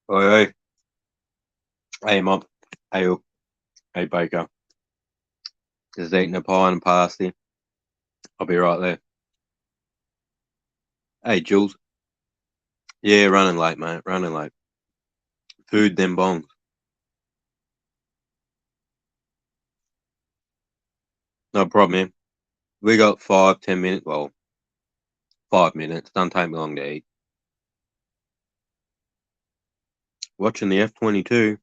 Oi, oi. Hey, Mom. Hey, Hook. Hey, Baker. Just eating a pie and a pasty. I'll be right there. Hey, Jules. Yeah, running late, mate. Running late. Food, then bongs. No problem, man. We got 5, 10 minutes. Well, 5 minutes. Don't take me long to eat. Watching the F-22.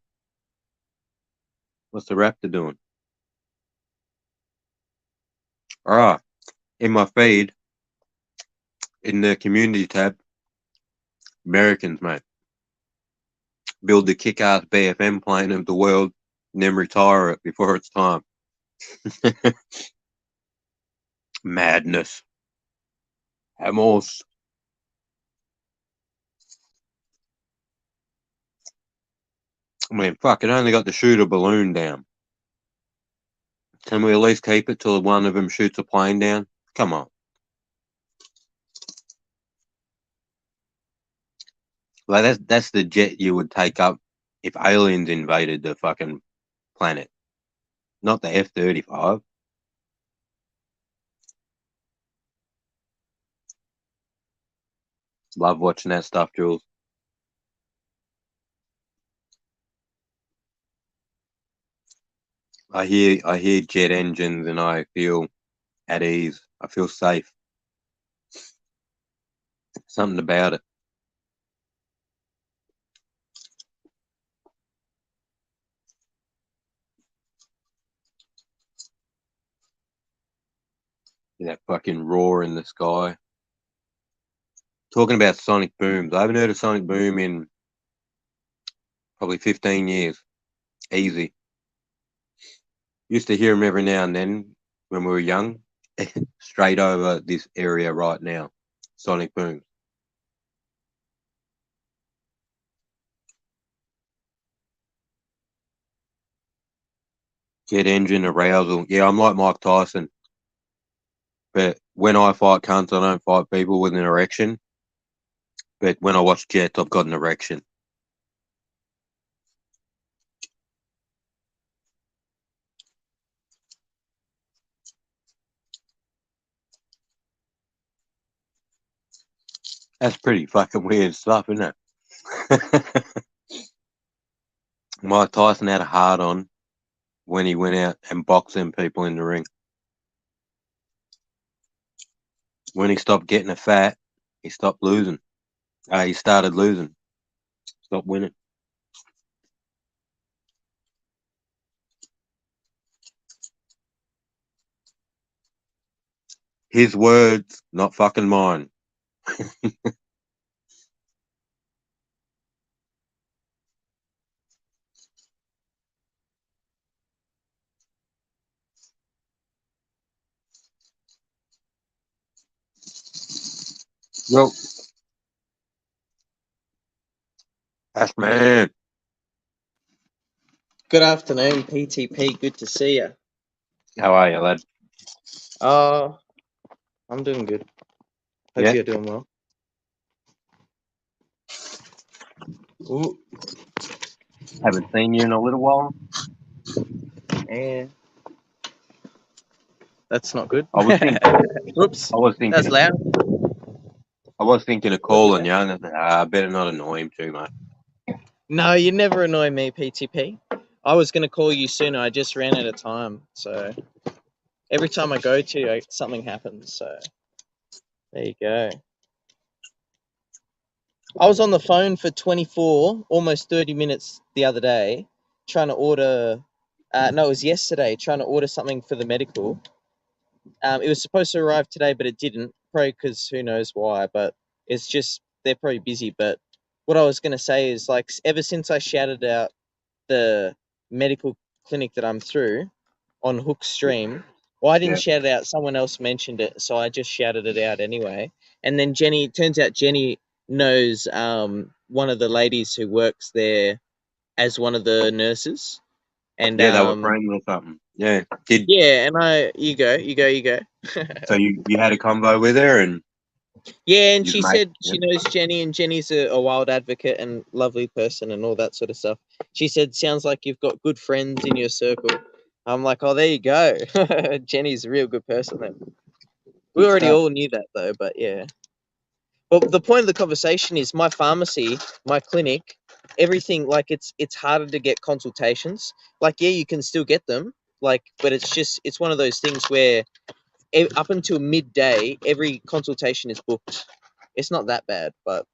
What's the Raptor doing? Ah, in my feed, in the community tab, Americans, mate. Build the kick-ass BFM plane of the world and then retire it before it's time. Madness. Hamos. I mean, fuck, it only got to shoot a balloon down. Can we at least keep it till one of them shoots a plane down? Come on. Like that's the jet you would take up if aliens invaded the fucking planet, not the F-35. Love watching that stuff, Jules. I hear jet engines and I feel at ease. I feel safe. Something about it. That fucking roar in the sky. Talking about sonic booms. I haven't heard a sonic boom in probably 15 years. Easy. Used to hear them every now and then when we were young. Straight over this area right now. Sonic booms. Jet engine arousal. Yeah, I'm like Mike Tyson. But when I fight cunts, I don't fight people with an erection. But when I watch jets, I've got an erection. That's pretty fucking weird stuff, isn't it? Mike Tyson had a hard on when he went out and boxed them people in the ring. When he stopped getting a fat, he stopped losing. He started losing. Stopped winning. His words, not fucking mine. Well, that's man. Good afternoon, PTP. Good to see you. How are you, lad? I'm doing good. Hope Yeah. you're doing well. Ooh, Haven't seen you in a little while. yeah. That's not good. I was thinking. Oops. I was thinking. That's loud. I was thinking of calling you, and I better not annoy him too much. No, you never annoy me, PTP. I was going to call you sooner. I just ran out of time. So every time I go to, something happens. So there you go. I was on the phone for 24, almost 30 minutes the other day, trying to order. No, it was yesterday, trying to order something for the medical. It was supposed to arrive today, but it didn't. Probably because who knows why. But it's just they're probably busy. But what I was going to say is, like, ever since I shouted out the medical clinic that I'm through on Hook Stream, well, I didn't shout it out. Someone else mentioned it, so I just shouted it out anyway. And then Jenny, it turns out Jenny knows one of the ladies who works there as one of the nurses. And Yeah, they were friends or something. Yeah. yeah, and you go. So you had a convo with her and Yeah, and His she mate. said she knows Jenny, and Jenny's a wild advocate and lovely person and all that sort of stuff. She said, sounds like you've got good friends in your circle. I'm like, oh, there you go. Jenny's a real good person then. We Good already stuff. all knew that though, but yeah. But the point of the conversation is my pharmacy, my clinic, everything, like it's harder to get consultations. Like, yeah, you can still get them, like, but it's one of those things where up until midday, every consultation is booked. It's not that bad, but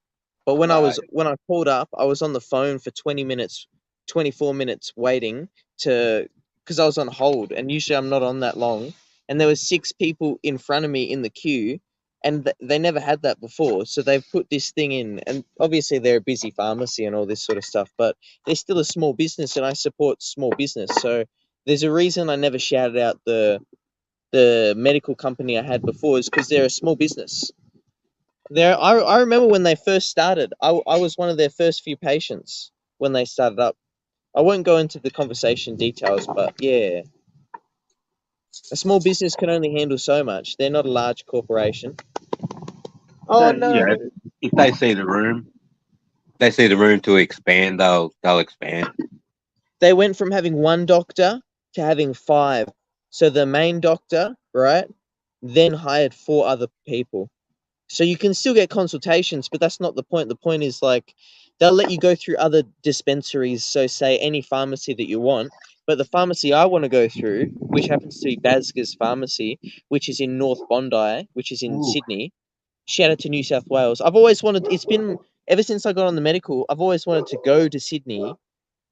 when Right. when I called up, I was on the phone for 20 minutes, 24 minutes waiting because I was on hold, and usually I'm not on that long. And there was 6 people in front of me in the queue, and they never had that before. So they've put this thing in, and obviously they're a busy pharmacy and all this sort of stuff, but they're still a small business, and I support small business. So there's a reason I never shouted out the medical company I had before, is because they're a small business. I remember when they first started, I was one of their first few patients when they started up. I won't go into the conversation details, but yeah, a small business can only handle so much. They're not a large corporation. Oh So, no! if they see the room, to expand, they'll expand. They went from having 1 doctor to having 5. So the main doctor, right, then hired 4 other people. So you can still get consultations, but that's not the point. The point is, like, they'll let you go through other dispensaries, so say any pharmacy that you want. But the pharmacy I want to go through, which happens to be Basga's Pharmacy, which is in North Bondi, which is in Ooh. Sydney. Shout out to New South Wales. I've always wanted. It's been ever since I got on the medical. I've always wanted to go to Sydney,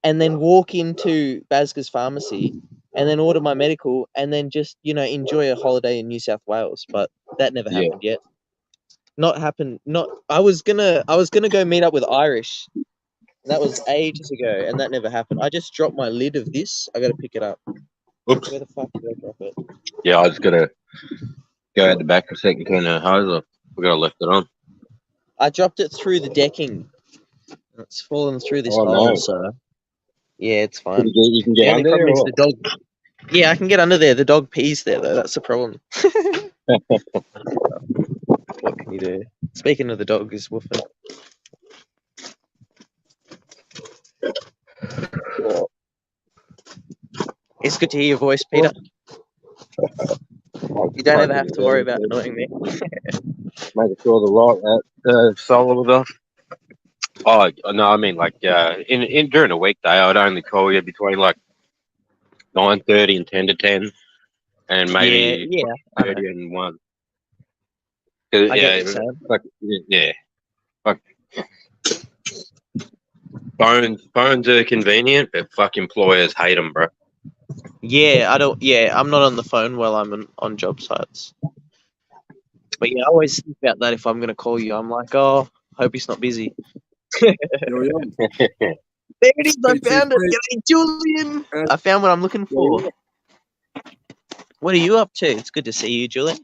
and then walk into Basga's Pharmacy, and then order my medical, and then just enjoy a holiday in New South Wales. But that never Yeah. happened yet. Not happened. Not. I was gonna go meet up with Irish. That was ages ago, and that never happened. I just dropped my lid of this. I gotta pick it up. Oops. Where the fuck did I drop it? Yeah, I just gotta go out the back for a second, turn the hose off. We gotta lift it on. I dropped it through the decking. It's fallen through this Oh, hole, no. so yeah, it's fine. You can The get only under problem there, is or the dog. Yeah, I can get under there. The dog pees there, though. That's the problem. What can you do? Speaking of the dog, is woofing. It's good to hear your voice, Peter. You don't ever have to worry about annoying me. making sure the right solar was off. Oh no, I mean, like in during a weekday, I'd only call you between like 9:30 and 10 to 10, and maybe Yeah, I know. 30 and 1. I get what you're saying. Like, yeah, like phones are convenient, but fuck, employers hate them, bro. Yeah, I don't. Yeah, I'm not on the phone while I'm on job sites. But yeah, I always think about that if I'm gonna call you. I'm like, oh, hope he's not busy. There it is. I found it. G'day, Julian. I found what I'm looking for. What are you up to? It's good to see you, Julian.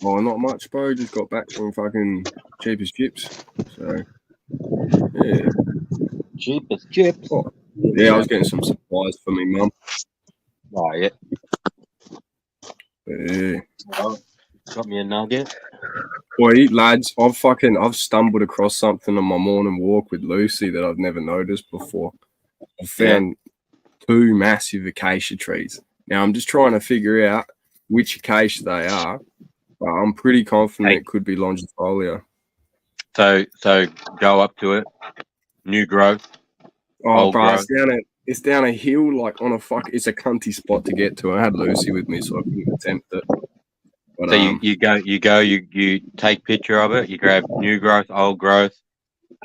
Oh, not much, bro. Just got back from fucking Cheapest Chips. So, yeah. Cheapest chips. Oh, yeah, I was getting some supplies for me mum. Oh, yeah. Yeah. Oh, got me a nugget. Wait, lads, I've stumbled across something on my morning walk with Lucy that I've never noticed before. I found 2 massive acacia trees. Now, I'm just trying to figure out which acacia they are, but I'm pretty confident it could be Longifolia. So go up to it. New growth. Oh, bro, it's down a hill, like on it's a cunty spot to get to. I had Lucy with me, so I couldn't attempt it. But, so you take picture of it. You grab new growth, old growth,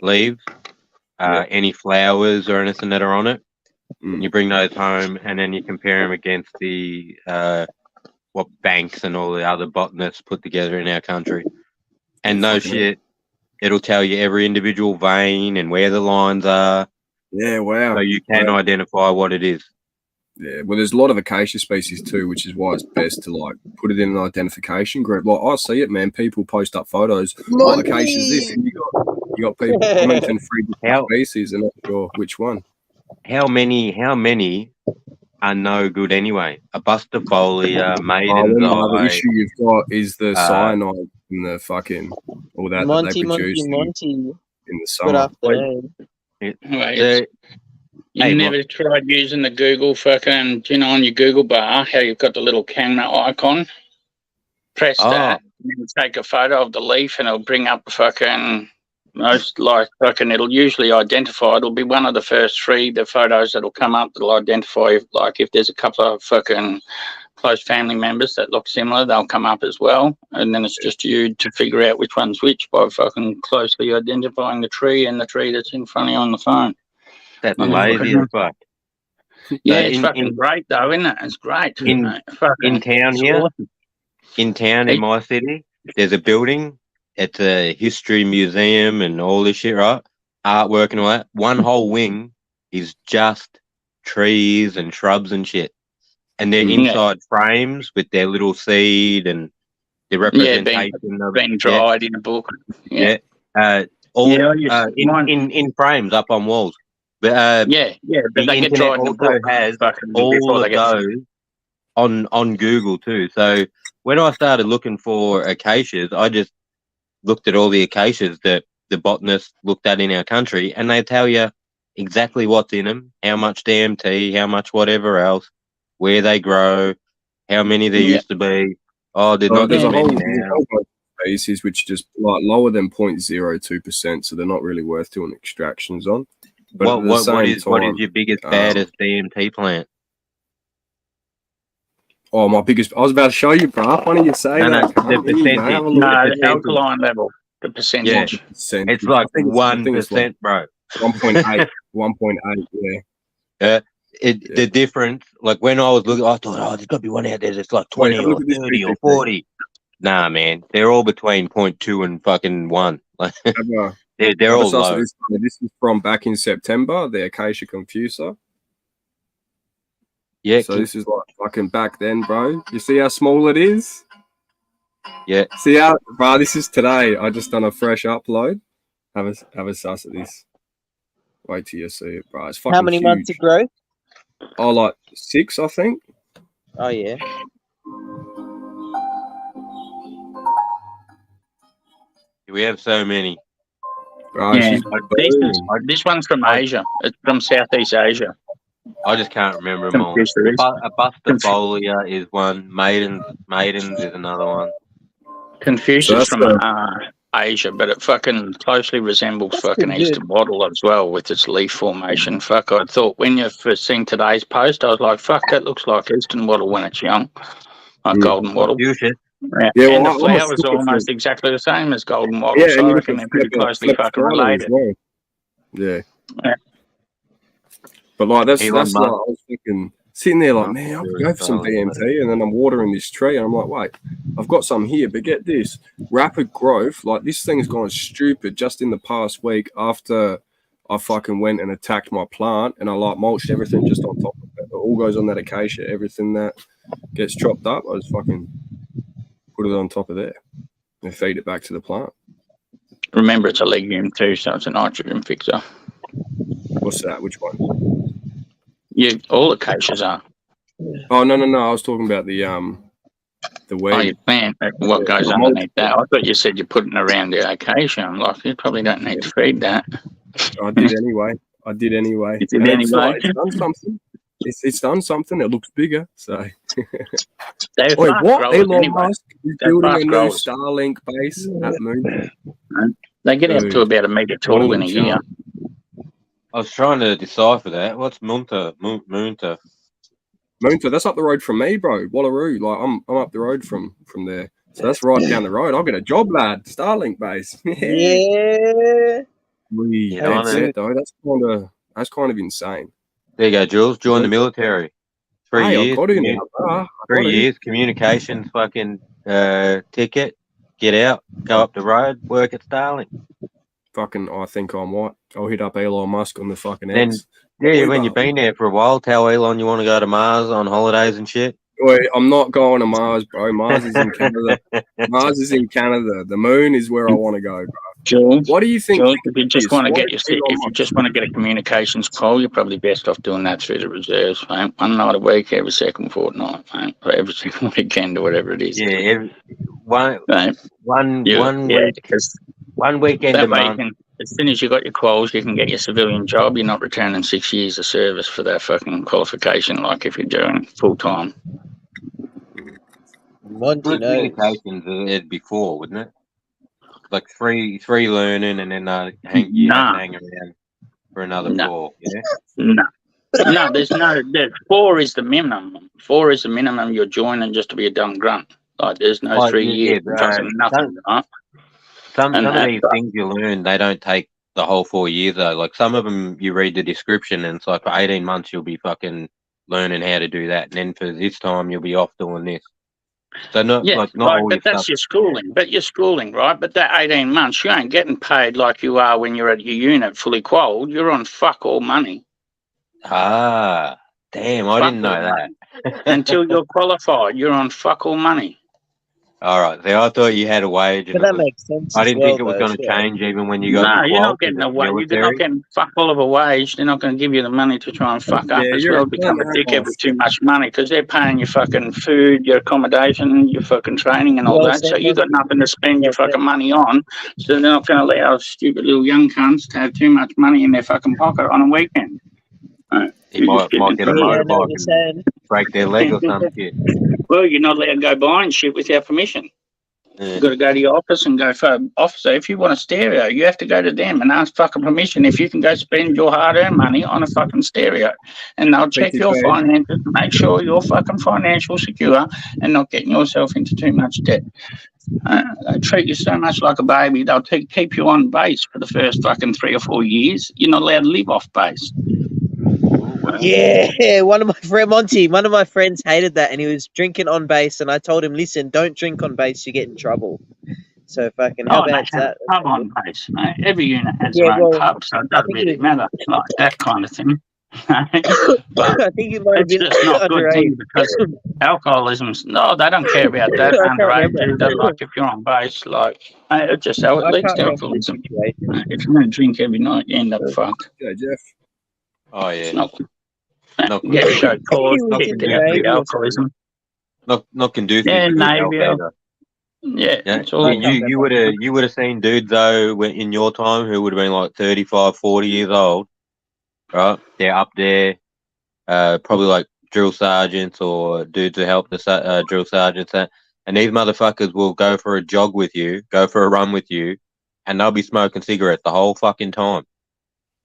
leaves, any flowers or anything that are on it. You bring those home, and then you compare them against the what Banks and all the other botanists put together in our country. And no shit, it'll tell you every individual vein and where the lines are. Yeah, wow. So you can identify what it is. Yeah, well, there's a lot of acacia species too, which is why it's best to like put it in an identification group. Like I see it, man. People post up photos. What acacia is this? And you got people commenting 3 different species, and not sure which one. How many are no good anyway? A bustifolia, maiden's The other issue you've got is the cyanide in the fucking all that Monty, they produce Monty. in the Good summer. afternoon. The- You Hey, never tried using the Google fucking, on your Google bar, how you've got the little camera icon? Press that, and then take a photo of the leaf, and it'll bring up fucking it'll usually identify. It'll be one of the first three, the photos that'll come up that'll identify, if there's a couple of fucking close family members that look similar, they'll come up as well. And then it's just you to figure out which one's which by fucking closely identifying the tree and the tree that's in front of you on the phone. That's lazy as fuck. Yeah, it's fucking great though, isn't it? It's great. In town here, awesome. in town in my city, there's a building. It's a history museum and all this shit, right? Artwork and all that. One whole wing is just trees and shrubs and shit. And they're inside frames with their little seed and the representation of being dried in a book. In frames up on walls. But but the they get dried in the also book. has all of those on Google too. So when I started looking for acacias, I just looked at all the acacias that the botanists looked at in our country, and they tell you exactly what's in them, how much DMT, how much whatever else, where they grow, how many there used to be. Oh, there's not there's this a whole many now. bunch of species which just like lower than 0.02%, so they're not really worth doing extractions on. But What is your biggest, baddest DMT plant? Oh, my biggest! I was about to show you, bro. Why don't you say that? The percentage. The alkaline level, the percentage. Yeah. It's like 1%, bro. 1.8, 1.8, yeah. The difference, like when I was looking, I thought, there's got to be one out there that's like 20 or 30 or 40. Nah, man, they're all between 0.2 and fucking 1. Like, they're all low. This is from back in September, the Acacia confusa. Yeah. So this is like fucking back then, bro. You see how small it is? Yeah. See how, bro, this is today. I just done a fresh upload. Have a suss at this. Wait till you see it, bro. It's fucking How many huge. months of growth? Oh, like 6, I think. Oh, yeah. We have so many. Bro, Yeah. This one's from Asia. It's from Southeast Asia. I just can't remember them all. A Bustifolia is one. Maidens is another one. Confucius from Asia, but it fucking closely resembles fucking Eastern wattle as well with its leaf formation. Fuck, I thought when you first seen today's post, I was like, fuck, that looks like Eastern wattle when it's young. Like golden wattle. Confucius. Yeah, and the flower is almost exactly the same as golden wattle, Yeah, so I reckon they're pretty closely fucking related. Well. Yeah. But like that's like, I was thinking, sitting there like, man, I could go for some DMT, and then I'm watering this tree, and I'm like, wait, I've got some here, but get this, rapid growth, like this thing's gone stupid just in the past week after I fucking went and attacked my plant, and I like mulched everything just on top of it. It all goes on that acacia, everything that gets chopped up, I just fucking put it on top of there and feed it back to the plant. Remember, it's a legume too, so it's a nitrogen fixer. What's that? Which one? Yeah, all acacias are. Oh no! I was talking about the weed. Oh, you plant what goes underneath that. I thought you said you're putting around the acacia. I'm like, you probably don't need to feed that. I did anyway. You did anyway. It's done something. It's done something. It looks bigger. So. Wait, what? Elon Musk is building a new Starlink base at Moon. They get up to about 1 meter tall in a year. I was trying to decipher that. What's Moonta? Moonta. Moonta, that's up the road from me, bro. Wallaroo. Like I'm up the road from there. So that's right down the road. I'll get a job, lad. Starlink base. Yeah. That's it, though. That's kind of insane. There you go, Jules. Join the military. 3 years. 3 years. Communications fucking ticket. Get out. Go up the road. Work at Starlink. Fucking, I think I might. I'll hit up Elon Musk on the fucking then, X. Yeah, when you've been there for a while, tell Elon you want to go to Mars on holidays and shit. Wait, I'm not going to Mars, bro. Mars is in Canada. Mars is in Canada. The moon is where I want to go, bro. Jules, what do you think? Jules, if you just want to get a communications call, you're probably best off doing that through the reserves, mate. 1 night a week, every second fortnight, mate, or every second weekend, or whatever it is. Yeah, one one Yeah, because weekend a that way you month. can, as soon as you got your quals, you can get your civilian job. You're not returning 6 years of service for that fucking qualification, like if you're doing full time. Monty Good knows. communications as before, wouldn't it? Like three learning, and then you have to Nah. hang around for another No. 4. Yeah. No, there's 4 is the minimum. 4 is the minimum you're joining just to be a dumb grunt. Like there's no 3 years. It doesn't nothing, right? Some And of that's these things you learn, they don't take the whole 4 years though. Like some of them, you read the description, and it's like for 18 months you'll be fucking learning how to do that, and then for this time you'll be off doing this. So not all but your that's stuff. your schooling. But your schooling, right? But that 18 months, you ain't getting paid like you are when you're at your unit fully qualified. You're on fuck all money. Ah, damn! I didn't know that. Until you're qualified, you're on fuck all money. All right. See, I thought you had a wage, But and that makes sense. I didn't think it was going to change even when you got No, your you're not qual getting for a the wage. You're military. not getting fuck all of a wage. They're not going to give you the money to try and fuck up as well. Become a dickhead with too much money because they're paying your fucking food, your accommodation, your fucking training, and all that. So you got nothing to spend your fucking money on. So they're not going to allow stupid little young cunts to have too much money in their fucking pocket on a weekend. He might get a motorbike and break their leg or some shit. Well, you're not allowed to go buying shit without permission. Yeah. You've got to go to your office and go for officer. If you want a stereo, you have to go to them and ask fucking permission if you can go spend your hard-earned money on a fucking stereo. And they'll check your finances to make sure you're fucking financial secure and not getting yourself into too much debt. They treat you so much like a baby. They'll keep you on base for the first fucking 3 or 4 years. You're not allowed to live off base. Yeah, one of my friends hated that, and he was drinking on base, and I told him, listen, don't drink on base, you get in trouble. So fucking how bad's that? Pub on base, mate. Every unit has their own pub, so it doesn't really matter, like that kind of thing. But I think you might have been it's just not good thing because alcoholism's they don't care about that underage. They like if you're on base, like it's just how it leads to alcoholism. If you don't drink every night, you end up fucked. Yeah, Jeff. Oh yeah. Not conducive to alcoholism. Not conducive. Yeah, maybe. Yeah. You would have seen dudes though in your time who would have been like 35, 40 years old, right? They're up there, probably like drill sergeants or dudes who help the drill sergeants, and these motherfuckers will go for a jog with you, go for a run with you, and they'll be smoking cigarettes the whole fucking time.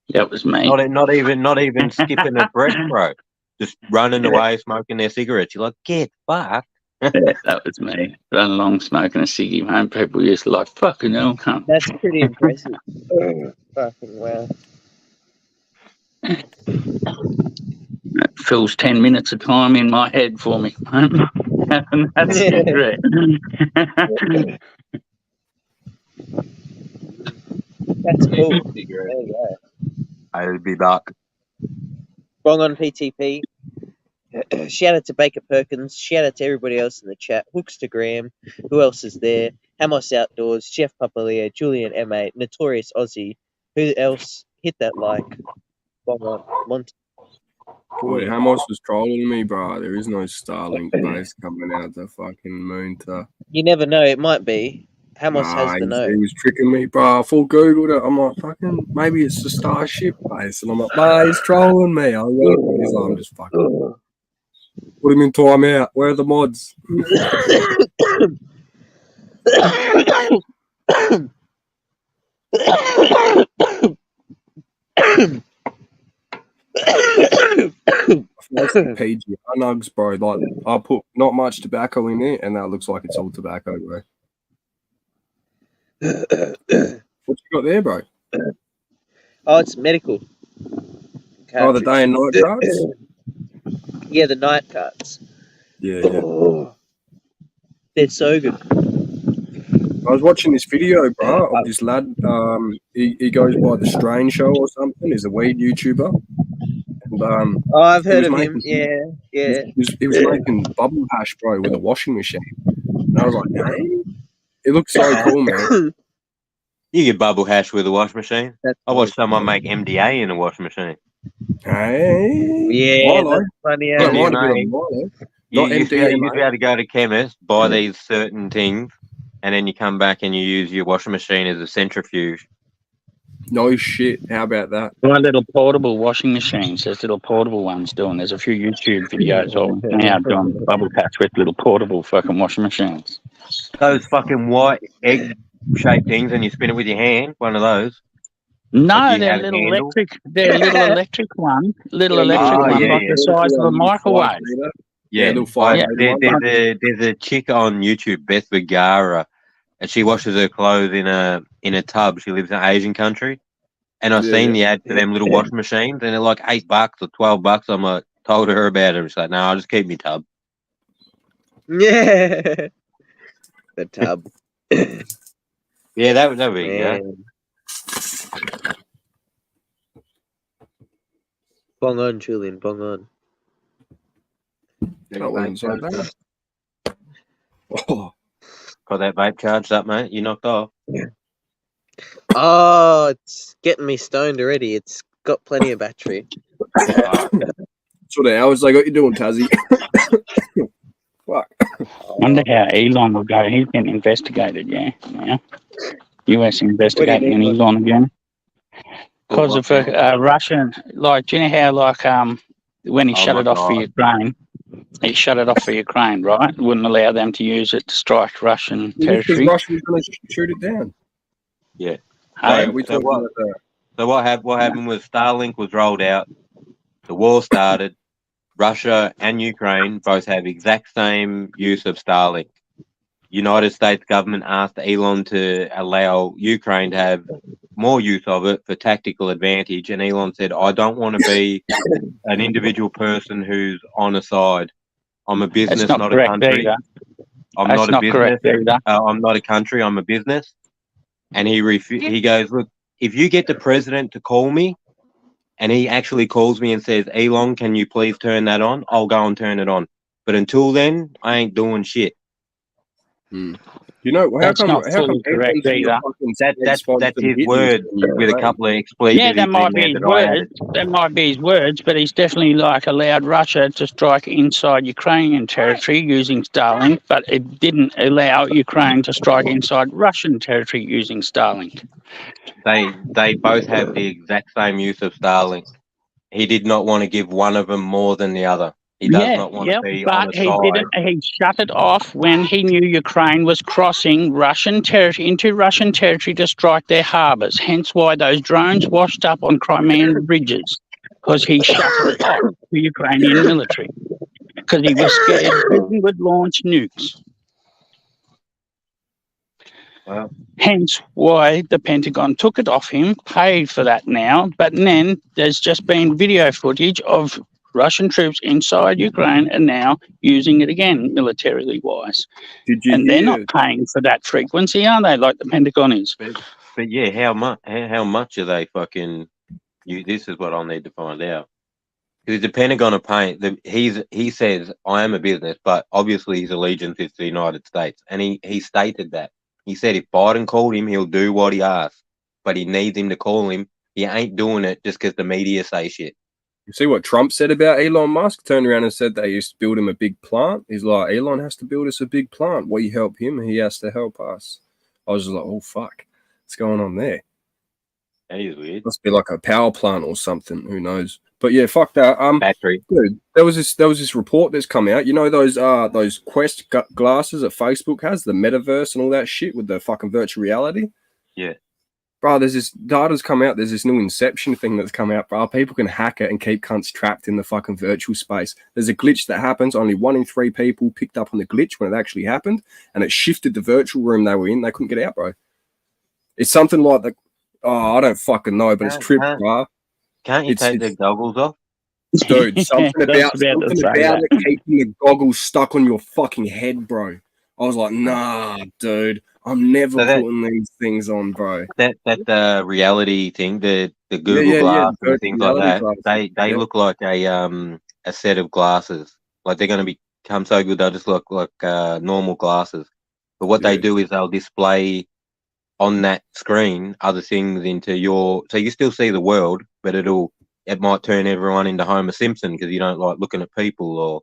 That was me. Not even skipping a breath, bro. Just running away, smoking their cigarettes. You're like, get fucked. Yeah, that was me. Run along smoking a ciggy, man. People used to like, fucking hell, cunt. That's pretty impressive. Fucking wow. That fills 10 minutes of time in my head for me. And that's cigarette. That's cool. There you go. I'll be back. Wrong on PTP. Shout out to Baker Perkins. Shout out to everybody else in the chat. Hooks to Graham. Who else is there? Hamos Outdoors. Jeff Papalia. Julian M8. Notorious Aussie. Who else? Hit that like. Wrong on. Monty. Boy, Hamos was trolling me, bro. There is no Starlink base coming out the fucking moon to. You never know. It might be. Hamos has the note. He was tricking me, bro. I full Googled it. I'm like, fucking, maybe it's the Starship base. And I'm like, nah, he's trolling me. I'm just fucking. Put him in timeout. Where are the mods? That's the PGR nugs, bro. Like, I put not much tobacco in it, and that looks like it's all tobacco, bro. What you got there, bro? Oh, it's medical. Cartridge. Oh, the day and night cards? Yeah, the night cards. Yeah. Oh, they're so good. I was watching this video, bro, of this lad. He goes by the Strain Show or something. He's a weed YouTuber. And, I've heard of him. Yeah. He was making bubble hash, bro, with a washing machine. And I was like, hey. It looks so cool, man. You get bubble hash with a washing machine. I watched someone make MDA in a washing machine. Hey. Yeah, that's funny. You used to be able to go to chemists, buy these certain things, and then you come back and you use your washing machine as a centrifuge. No shit. How about that? My little portable washing machines. There's little portable ones doing. There's a few YouTube videos of now doing bubble baths with little portable fucking washing machines. Those fucking white egg-shaped things, and you spin it with your hand. One of those. No, you they're have a little handle? electric. They're little electric one. Little Yeah, electric oh, one, yeah, like yeah. the size of a microwave. Yeah, little I- 5 there's a chick on YouTube, Beth Vergara, and she washes her clothes in a tub. She lives in an Asian country, and I've Yeah, seen yeah. the ad for them little washing machines, and they're like $8 or $12. I'm like, told her about it. She's like, no, I'll just keep me tub. Yeah. The tub. Yeah, that would be yeah. Man. Bong on, Julian. Bong on. That wasn't so bad. Oh, Got that vape charged up, mate. You knocked off. Oh, it's getting me stoned already. It's got plenty of battery. sort of hours I got you doing, Tazzy. Fuck. Wonder how Elon will go. He's getting investigated, yeah. US investigating Elon again. Because of Russian, like, do you know how, like, when he shut it off for Ukraine, he shut it off for Ukraine, right? Wouldn't allow them to use it to strike Russian territory. Because Russia was going to shoot it down. Yeah. Hey, So what happened was Starlink was rolled out. The war started. Russia and Ukraine both have exact same use of Starlink. United States government asked Elon to allow Ukraine to have more use of it for tactical advantage, and Elon said, I don't want to be an individual person who's on a side. I'm a business, That's not a country. Either. I'm That's not a business. Either. I'm not a country. I'm a business. And he goes, look, if you get the president to call me, and he actually calls me and says, Elon, can you please turn that on? I'll go and turn it on. But until then, I ain't doing shit. You know, That's not fully correct either. That's his word with a couple of expletives. Yeah, that might be his words. That might be his words, but he's definitely like allowed Russia to strike inside Ukrainian territory using Starlink, but it didn't allow Ukraine to strike inside Russian territory using Starlink. They both have the exact same use of Starlink. He did not want to give one of them more than the other. He does not want to be on a side. He shut it off when he knew Ukraine was crossing Russian territory into Russian territory to strike their harbours. Hence why those drones washed up on Crimean bridges, because he shut it off to the Ukrainian military, because he was scared Putin would launch nukes. Well, hence why the Pentagon took it off him, paid for that now, but then there's just been video footage of Russian troops inside Ukraine are now using it again, militarily wise. And they're not paying for that frequency, are they, like the Pentagon is? But yeah, how much are they fucking... This is what I'll need to find out. Because the Pentagon are paying... He says, I am a business, but obviously his allegiance is to the United States. And he stated that. He said if Biden called him, he'll do what he asks. But he needs him to call him. He ain't doing it just because the media say shit. You see what Trump said about Elon Musk? Turned around and said they used to build him a big plant. He's like, Elon has to build us a big plant. We help him, he has to help us. I was just like, oh, fuck. What's going on there? That is weird. Must be like a power plant or something. Who knows? But yeah, fuck that. Battery. Dude, there was this report that's come out. You know those Quest glasses that Facebook has, the metaverse and all that shit with the fucking virtual reality? Yeah. Bro, there's this data's come out. There's this new Inception thing that's come out, bro. People can hack it and keep cunts trapped in the fucking virtual space. There's a glitch that happens. Only 1 in 3 people picked up on the glitch when it actually happened, and it shifted the virtual room they were in. They couldn't get out, bro. It's something like the... Oh, I don't fucking know, but it's tripped, bro. Can't you take the goggles off? Dude, something about it keeping the goggles stuck on your fucking head, bro. I was like, nah, dude. I'm never putting these things on, bro. That reality thing, the Google Glass and things like that, they look like a set of glasses. Like they're going to become so good, they'll just look like normal glasses. But what they do is they'll display on that screen other things into your... So you still see the world, but it might turn everyone into Homer Simpson because you don't like looking at people, or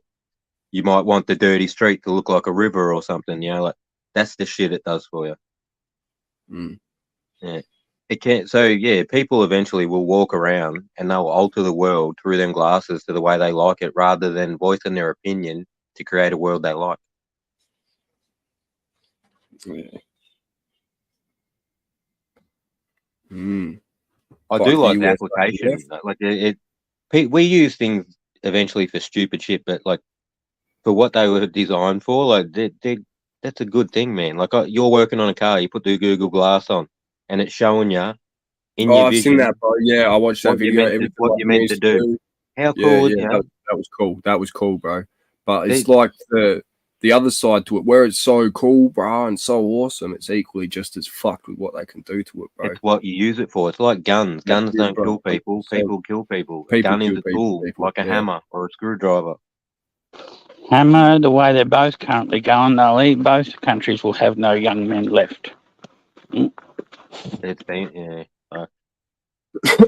you might want the dirty street to look like a river or something, you know, like That's the shit it does for you. Mm. Yeah. It can. So yeah, people eventually will walk around and they'll alter the world through them glasses to the way they like it, rather than voicing their opinion to create a world they like. Yeah. Mm. I Fuck do the like the US application. Like we use things eventually for stupid shit, but like for what they were designed for, like that's a good thing, man. Like you're working on a car, you put the Google Glass on, and it's showing you in Oh, your I've seen vision that, bro. Yeah, I watched that what you're video. meant to, Everything what like you're it meant needs to to do. do. How Yeah, cool is yeah, that? that was cool. That was cool, bro. But it's They- like the other side to it, where it's so cool, bro, and so awesome. It's equally just as fucked with what they can do to it, bro. It's what you use it for. It's like guns. That's Guns it, don't bro. kill people. 100%. People kill people. A People gun is kill a tool, people, like a yeah. hammer or a screwdriver. Hammer, the way they're both currently going, both countries will have no young men left. It's been, yeah. I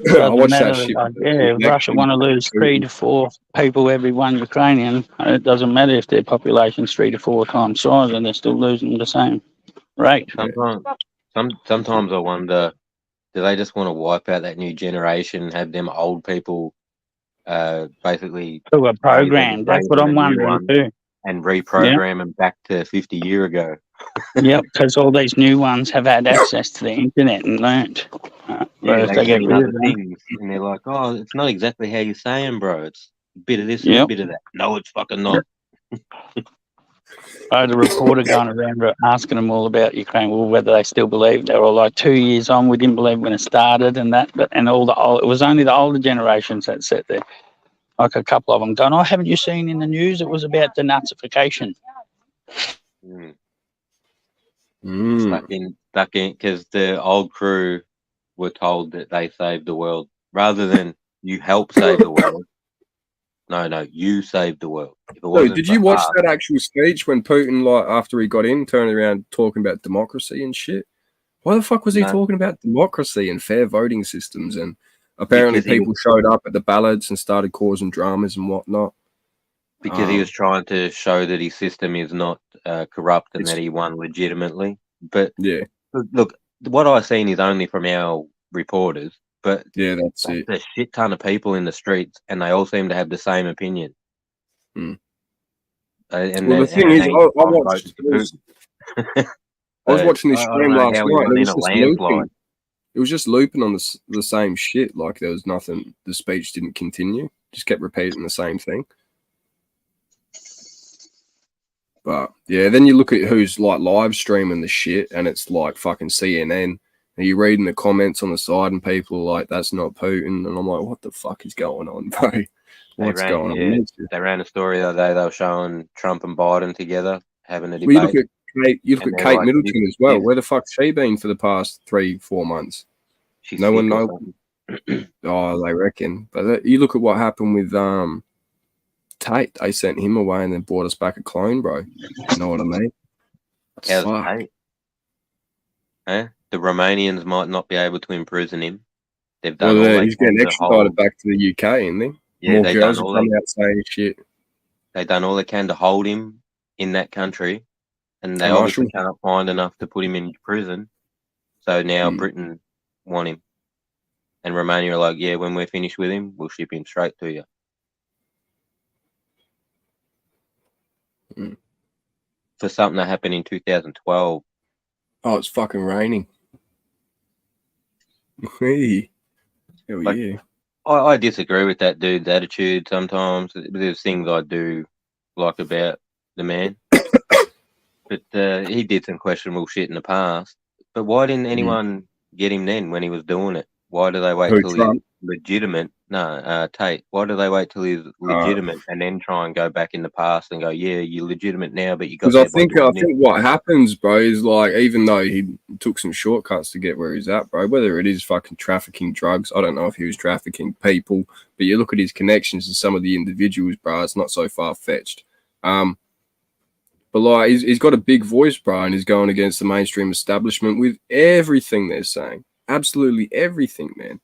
Doesn't watched matter. that shit. If Russia want to lose 3 to 4 people every one Ukrainian, it doesn't matter if their population's 3 to 4 times size, and they're still losing the same rate. Sometimes I wonder, do they just want to wipe out that new generation, have them old people basically Who are raise programmed. That's what a I'm new wondering one too. and reprogram them back to 50 years ago? Yep, because all these new ones have had access to the internet and learnt. Yeah, Whereas they've they get seen rid other of them. things and they're like, oh, it's not exactly how you're saying, bro. It's a bit of this and a Yep. bit of that. No, it's fucking not. I had a reporter going around asking them all about Ukraine, well, whether they still believe. They were like 2 years on, we didn't believe when it started and that, but and all the old, it was only the older generations that sat there. Like a couple of them going, oh, haven't you seen in the news? It was about denazification. Stuck in, because the old crew were told that they saved the world rather than you help save the world. No, you saved the world. If it So, wasn't did for you watch us- that actual speech when Putin, like after he got in, turned around talking about democracy and shit? Why the fuck was he No. talking about democracy and fair voting systems? And apparently Because he people showed up at the ballots and started causing dramas and whatnot. Because he was trying to show that his system is not corrupt and It's- that he won legitimately. But Yeah, look, what I've seen is only from our reporters, but yeah, that's it. there's a shit ton of people in the streets and they all seem to have the same opinion. Hmm. And Well, the then- thing and is, then I I'm watched. voting for Putin. I was So, watching this I don't stream know last how we night. won And it in was a just landslide. looping. It was just looping on the same shit. Like there was nothing. The speech didn't continue. Just kept repeating the same thing. But yeah, then you look at who's like live streaming the shit, and it's like fucking CNN. And you're reading the comments on the side, and people are like, "That's not Putin," and I'm like, "What the fuck is going on, bro? What's going on?" They ran a story the other day. They were showing Trump and Biden together having a Well, debate. you look And at they're Kate like, Middleton as well. this- Where the fuck's she been for the past 3-4 months? She's No one sick or knows. something. Oh, they reckon. But you look at what happened with Tate. They sent him away and then brought us back a clone, bro. You know what I mean? How's Fuck. Tate? Huh? The Romanians might not be able to imprison him. They've done all Well, they he's can getting to extradited hold. back to the UK, isn't he? Yeah, More they girls done are all coming out saying shit. they done all they can to hold him in that country, and they Marshall. obviously cannot find enough to put him in prison. So now Britain want him, and Romania are like, yeah, when we're finished with him, we'll ship him straight to you. Mm. For something that happened in 2012. Oh, it's fucking raining. Hey. Hell Like- yeah. I disagree with that dude's attitude sometimes. There's things I do like about the man. But he did some questionable shit in the past. But why didn't anyone get him then when he was doing it? Why do they wait Who, till he's Trump? legitimate? No, Tate. Why do they wait till he's legitimate and then try and go back in the past and go, yeah, you're legitimate now, but you got Because I there by think doing this. what happens, bro, is like even though he took some shortcuts to get where he's at, bro, whether it is fucking trafficking drugs, I don't know if he was trafficking people, but you look at his connections to some of the individuals, bro, it's not so far fetched. But like he's got a big voice, bro, and he's going against the mainstream establishment with everything they're saying, absolutely everything, man.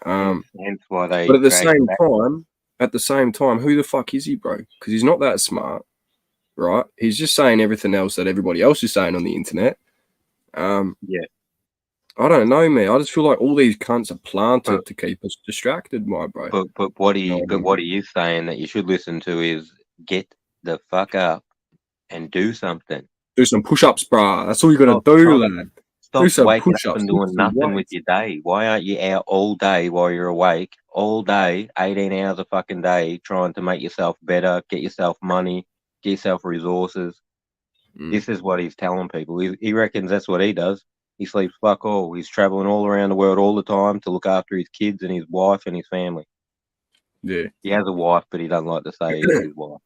Hence why they. But at dragged him back. the same time, who the fuck is he, bro? Because he's not that smart. right? He's just saying everything else that everybody else is saying on the internet. Yeah. I don't know, man. I just feel like all these cunts are planted to keep us distracted, my bro. But what are know you? what I But mean? what are you saying that you should listen to is get the fuck up and do something. Do some push-ups, bro. That's all you got to Stop, do, stop. lad. Stop some waking up push-ups, and lift doing some nothing with weights. your day. Why aren't you out all day while you're awake? All day, 18 hours a fucking day, trying to make yourself better, get yourself money, get yourself resources. This is what he's telling people. He reckons that's what he does. He sleeps fuck all. He's traveling all around the world all the time to look after his kids and his wife and his family. Yeah. He has a wife, but he doesn't like to say it's his wife.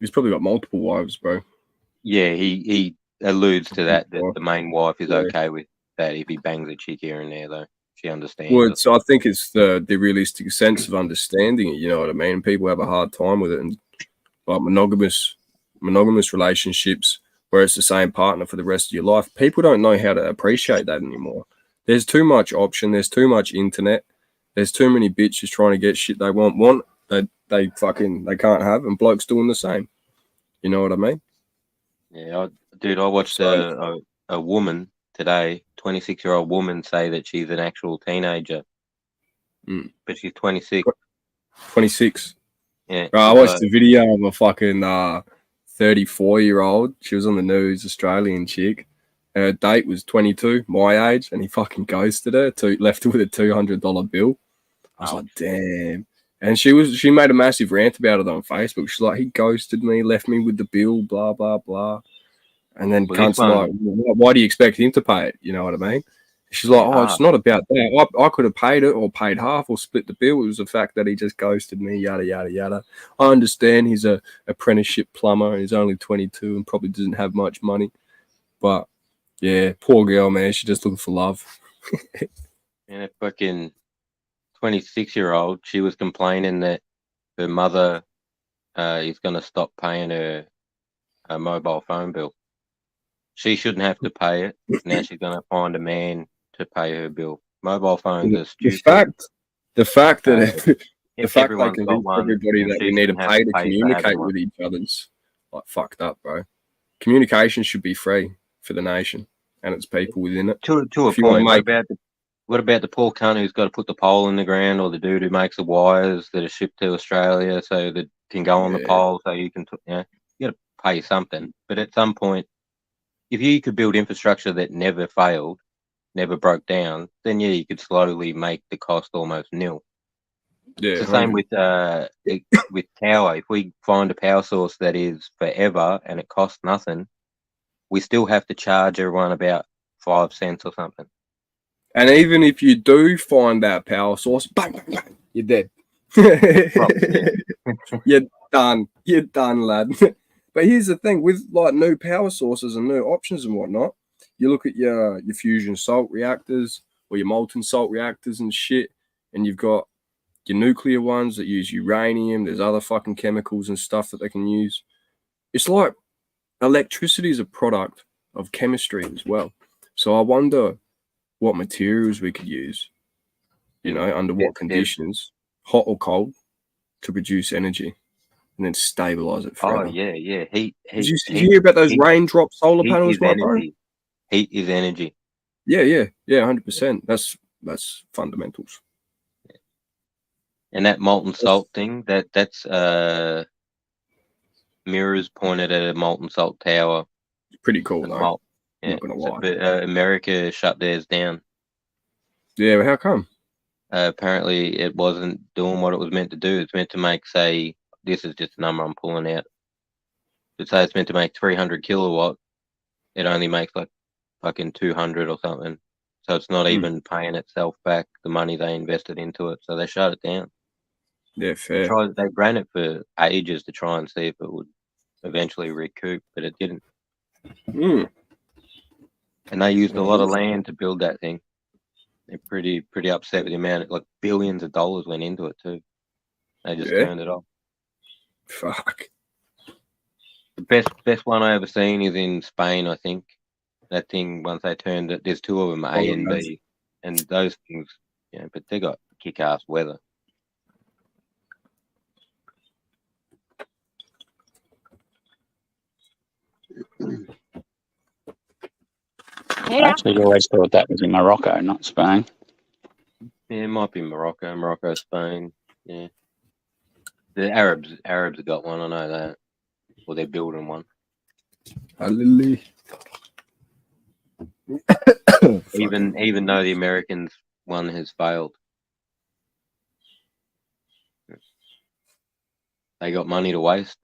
He's probably got multiple wives, bro. Yeah, he alludes to that Wife. the main wife is Yeah. okay with that if he bangs a chick here and there, though. She understands. Well, it. I think it's the realistic sense of understanding it. You know what I mean? People have a hard time with it, and like monogamous relationships where it's the same partner for the rest of your life. People don't know how to appreciate that anymore. There's too much option. There's too much internet. There's too many bitches trying to get shit they want that they can't have, and blokes doing the same. You know what I mean? Yeah, I watched So- a woman today, 26-year-old woman, say that she's an actual teenager, but she's 26. 26. Yeah, Bro, I watched the video of a fucking 34-year-old. She was on the news, Australian chick. Her date was 22, my age, and he fucking ghosted her. Left her with a $200 bill. I was like, damn. And she made a massive rant about it on Facebook. She's like, he ghosted me, left me with the bill, blah blah blah. And then cunts like, why do you expect him to pay it? You know what I mean? She's like, oh, it's not about that. I could have paid it or paid half or split the bill. It was the fact that he just ghosted me, yada, yada, yada. I understand he's a apprenticeship plumber and he's only 22 and probably doesn't have much money. But, yeah, poor girl, man. She's just looking for love. And a fucking 26-year-old, she was complaining that her mother is going to stop paying her mobile phone bill. She shouldn't have to pay it. Now she's going to find a man to pay her bill. Mobile phones are stupid. The fact that they convince everyone's got one, everybody and that she we need to shouldn't have pay to to pay for communicate having with one. each other's like fucked up, bro. Communication should be free for the nation and its people within it. To a If you wanna point. make- What about the poor cunt who's got to put the pole in the ground, or the dude who makes the wires that are shipped to Australia so that can go on the Yeah. pole so you can, you got to pay something. But at some point, if you could build infrastructure that never failed, never broke down, then yeah, you could slowly make the cost almost nil. Yeah, It's the same 100. with power. If we find a power source that is forever and it costs nothing, we still have to charge everyone about 5 cents or something. And even if you do find that power source, bang, bang, bang, you're dead. You're done. You're done, lad. But here's the thing: with like new power sources and new options and whatnot, you look at your fusion salt reactors or your molten salt reactors and shit, and you've got your nuclear ones that use uranium. There's other fucking chemicals and stuff that they can use. It's like electricity is a product of chemistry as well. So I wonder what materials we could use, under what conditions, hot or cold, to produce energy and then stabilize it forever. Oh, yeah. Heat. Did you hear about those raindrop solar panels, my bro? Heat is energy. Yeah, 100%. That's fundamentals. And that molten salt thing, that's mirrors pointed at a molten salt tower. Pretty cool, though. Yeah, not gonna lie. But America shut theirs down. Yeah, but how come? Apparently, it wasn't doing what it was meant to do. It's meant to make, say, this is just a number I'm pulling out. But say it's meant to make 300 kilowatt. It only makes like fucking 200 or something. So it's not even paying itself back the money they invested into it. So they shut it down. Yeah, fair. They ran it for ages to try and see if it would eventually recoup, but it didn't. And they used a lot of land to build that thing. They're pretty upset with the amount. Like billions of dollars went into it too. They just turned it off. Fuck. The best one I ever seen is in Spain, I think. That thing, once they turned it, there's two of them, A and B, and those things, but they got kick-ass weather. I actually always thought that was in Morocco, not Spain. Yeah, it might be Morocco, Spain. Yeah, the Arabs have got one. I know that. Or they're building one. Lily. Even though the Americans one has failed, they got money to waste.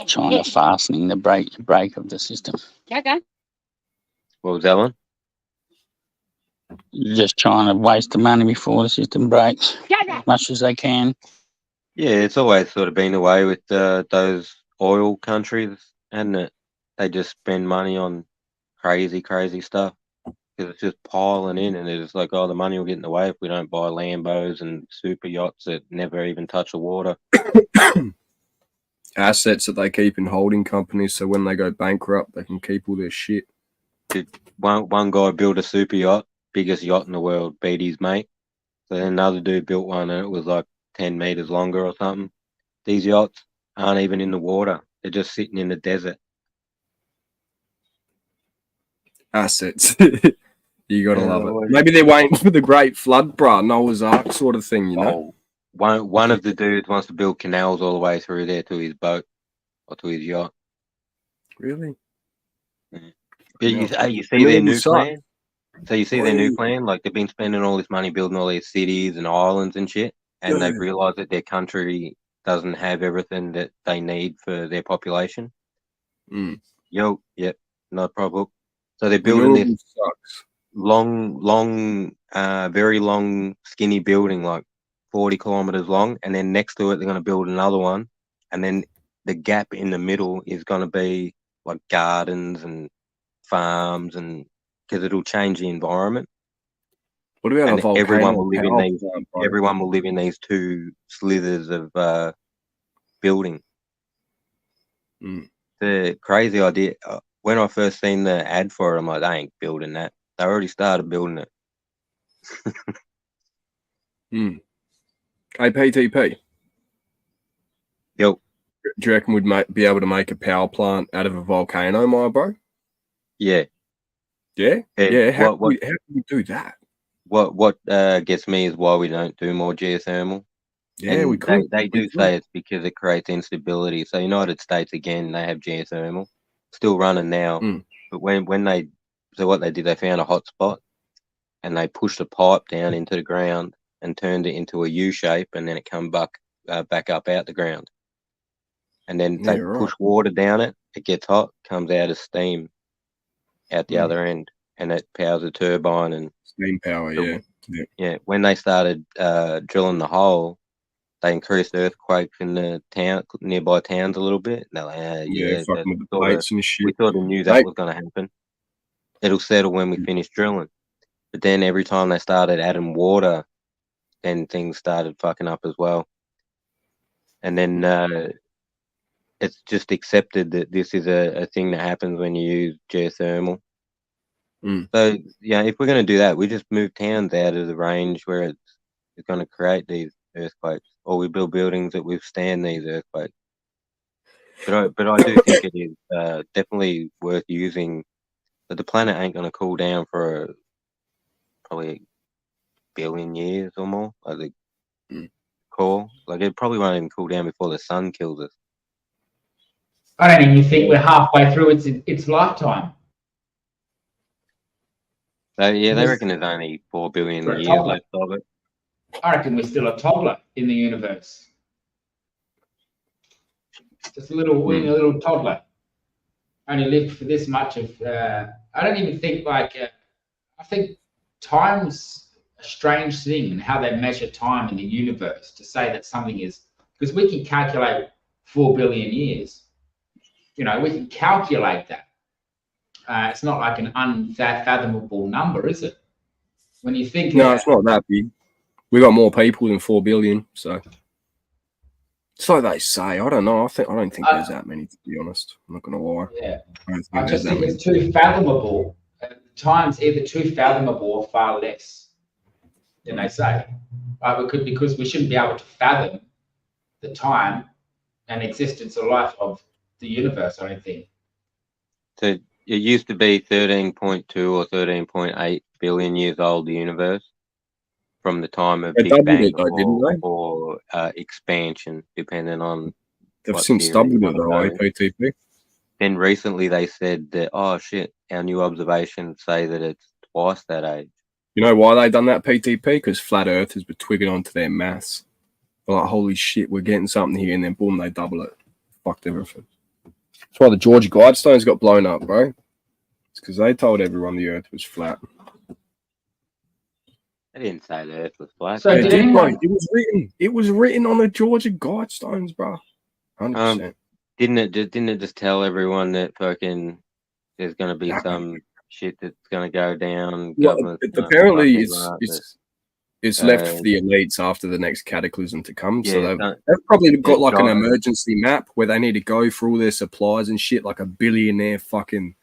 China fastening the brake of the system. What was that one? Just trying to waste the money before the system breaks as much as they can. Yeah, it's always sort of been the way with those oil countries, hasn't it? They just spend money on crazy stuff because it's just piling in, and they're just like, oh, the money will get in the way if we don't buy Lambos and super yachts that never even touch the water. Assets that they keep in holding companies, so when they go bankrupt, they can keep all their shit. One guy built a super yacht, biggest yacht in the world, beat his mate. So then another dude built one, and it was like 10 meters longer or something. These yachts aren't even in the water; they're just sitting in the desert. Assets. You gotta love it. Maybe they're waiting for the great flood, bruh, Noah's Ark sort of thing, you know? One of the dudes wants to build canals all the way through there to his boat or to his yacht. Really? Yeah. But you see their new plan? So you see their new plan? Like, they've been spending all this money building all these cities and islands and shit, and they've realised that their country doesn't have everything that they need for their population. Mm. Yep, no problem. So they're building this long, very long, skinny building, like 40 kilometers long, and then next to it they're going to build another one, and then the gap in the middle is going to be like gardens and farms, and because it'll change the environment. What about and a volcano? Everyone will live in these two slithers of building. Mm. The crazy idea. When I first seen the ad for it, I'm like, they ain't building that. They already started building it. APTP. Yo. Do you reckon we'd be able to make a power plant out of a volcano, my bro? Yeah. Yeah? Yeah. How can we do that? What gets me is why we don't do more geothermal. Yeah, and we could. They do say it's because it creates instability. So United States, again, they have geothermal. Still running now. But when they... So what they did, they found a hot spot and they pushed a pipe down into the ground and turned it into a U shape, and then it come back up out the ground. And then they push water down it. It gets hot, comes out as steam out the other end, and it powers a turbine and steam power. Yeah. When they started drilling the hole, they increased earthquakes in the nearby towns a little bit. They're like, fucking with the plates and shit. We sort of knew that was going to happen. It'll settle when we finish drilling. But then every time they started adding water, then things started fucking up as well. And then it's just accepted that this is a thing that happens when you use geothermal. So, if we're going to do that, we just move towns out of the range where it's going to create these earthquakes, or we build buildings that withstand these earthquakes. But I do think it is definitely worth using. But the planet ain't going to cool down for probably a billion years or more. Like the core, like it probably won't even cool down before the sun kills us. I don't even think we're halfway through its lifetime. So they reckon there's only 4 billion years left of it. I reckon we're still a toddler in the universe. Just a little toddler. Only lived for this much of. I don't even think I think time's a strange thing, and how they measure time in the universe to say that something is, because we can calculate 4 billion years. We can calculate that. It's not like an unfathomable number, is it? When you think... No, it's not that big. We got more people than 4 billion, so... So they say. I don't know. I don't think there's that many, to be honest. I'm not going to lie. Yeah. I just think it's too fathomable. Time's either too fathomable or far less than they say. Because we shouldn't be able to fathom the time and existence or life of the universe or anything. So it used to be 13.2 or 13.8 billion years old, the universe, from the time of They Big doubled Bang it though, didn't they? or expansion, depending on They've what since theory you doubled it wanna though, go. APTP. Then recently they said that, oh shit, our new observations say that it's twice that age. You know why they done that PTP? Because flat earthers were twigging onto their maths. They're like, holy shit, we're getting something here, and then boom, they double it. Fucked everything. That's why the Georgia Guidestones got blown up, bro. It's because they told everyone the earth was flat. They didn't say the Earth was flat. So They did did, bro. anyone? It was written on the Georgia Guidestones, bro. 100%. Didn't it just tell everyone that fucking there's going to be Yeah. some shit that's going to go down? Well, Government's gonna apparently, fuck everyone up, it's left Uh, for the elites after the next cataclysm to come. So yeah, they've probably got like an John- emergency map where they need to go for all their supplies and shit, like a billionaire fucking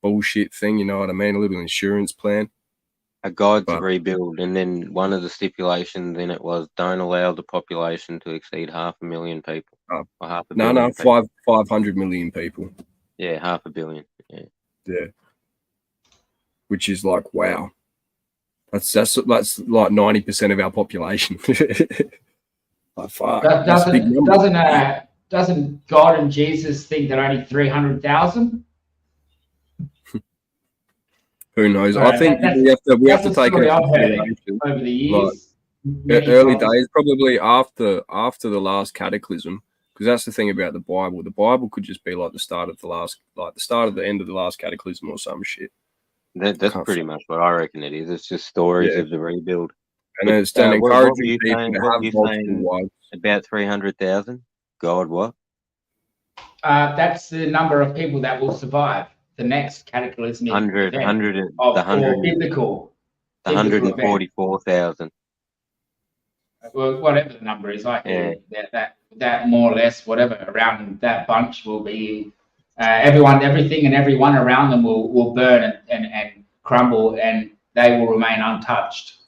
bullshit thing. You know what I mean? A little insurance plan. a guide to But- rebuild, and then one of the stipulations in it was don't allow the population to exceed 500,000 people. Oh. Or half a No, billion people. 500 million people. Yeah, 500 million. Yeah. Yeah. Which is like, wow. That's like 90% of our population. Like, fuck. That's a big number. Doesn't God and Jesus think that only 300,000? Who knows? Right, I think that's- we have to that's the take story into I've heard. consideration Over the years, many early times. days, probably after the last cataclysm, because that's the thing about the Bible. The Bible could just be like the start of the end of the last cataclysm or some shit. That's Can't pretty fuck. much what I reckon it is. It's just stories Yeah. of the rebuild. And then it's What were encouraging you people saying? to What were have you multiple saying? wives. About 300,000? God, what? That's the number of people that will survive the next cataclysmic 100, event 100, of, the or 100, biblical. the 144,000. Well, whatever the number is, like Yeah. that more or less, whatever around that bunch will be. Everything and everyone around them will burn and crumble, and they will remain untouched.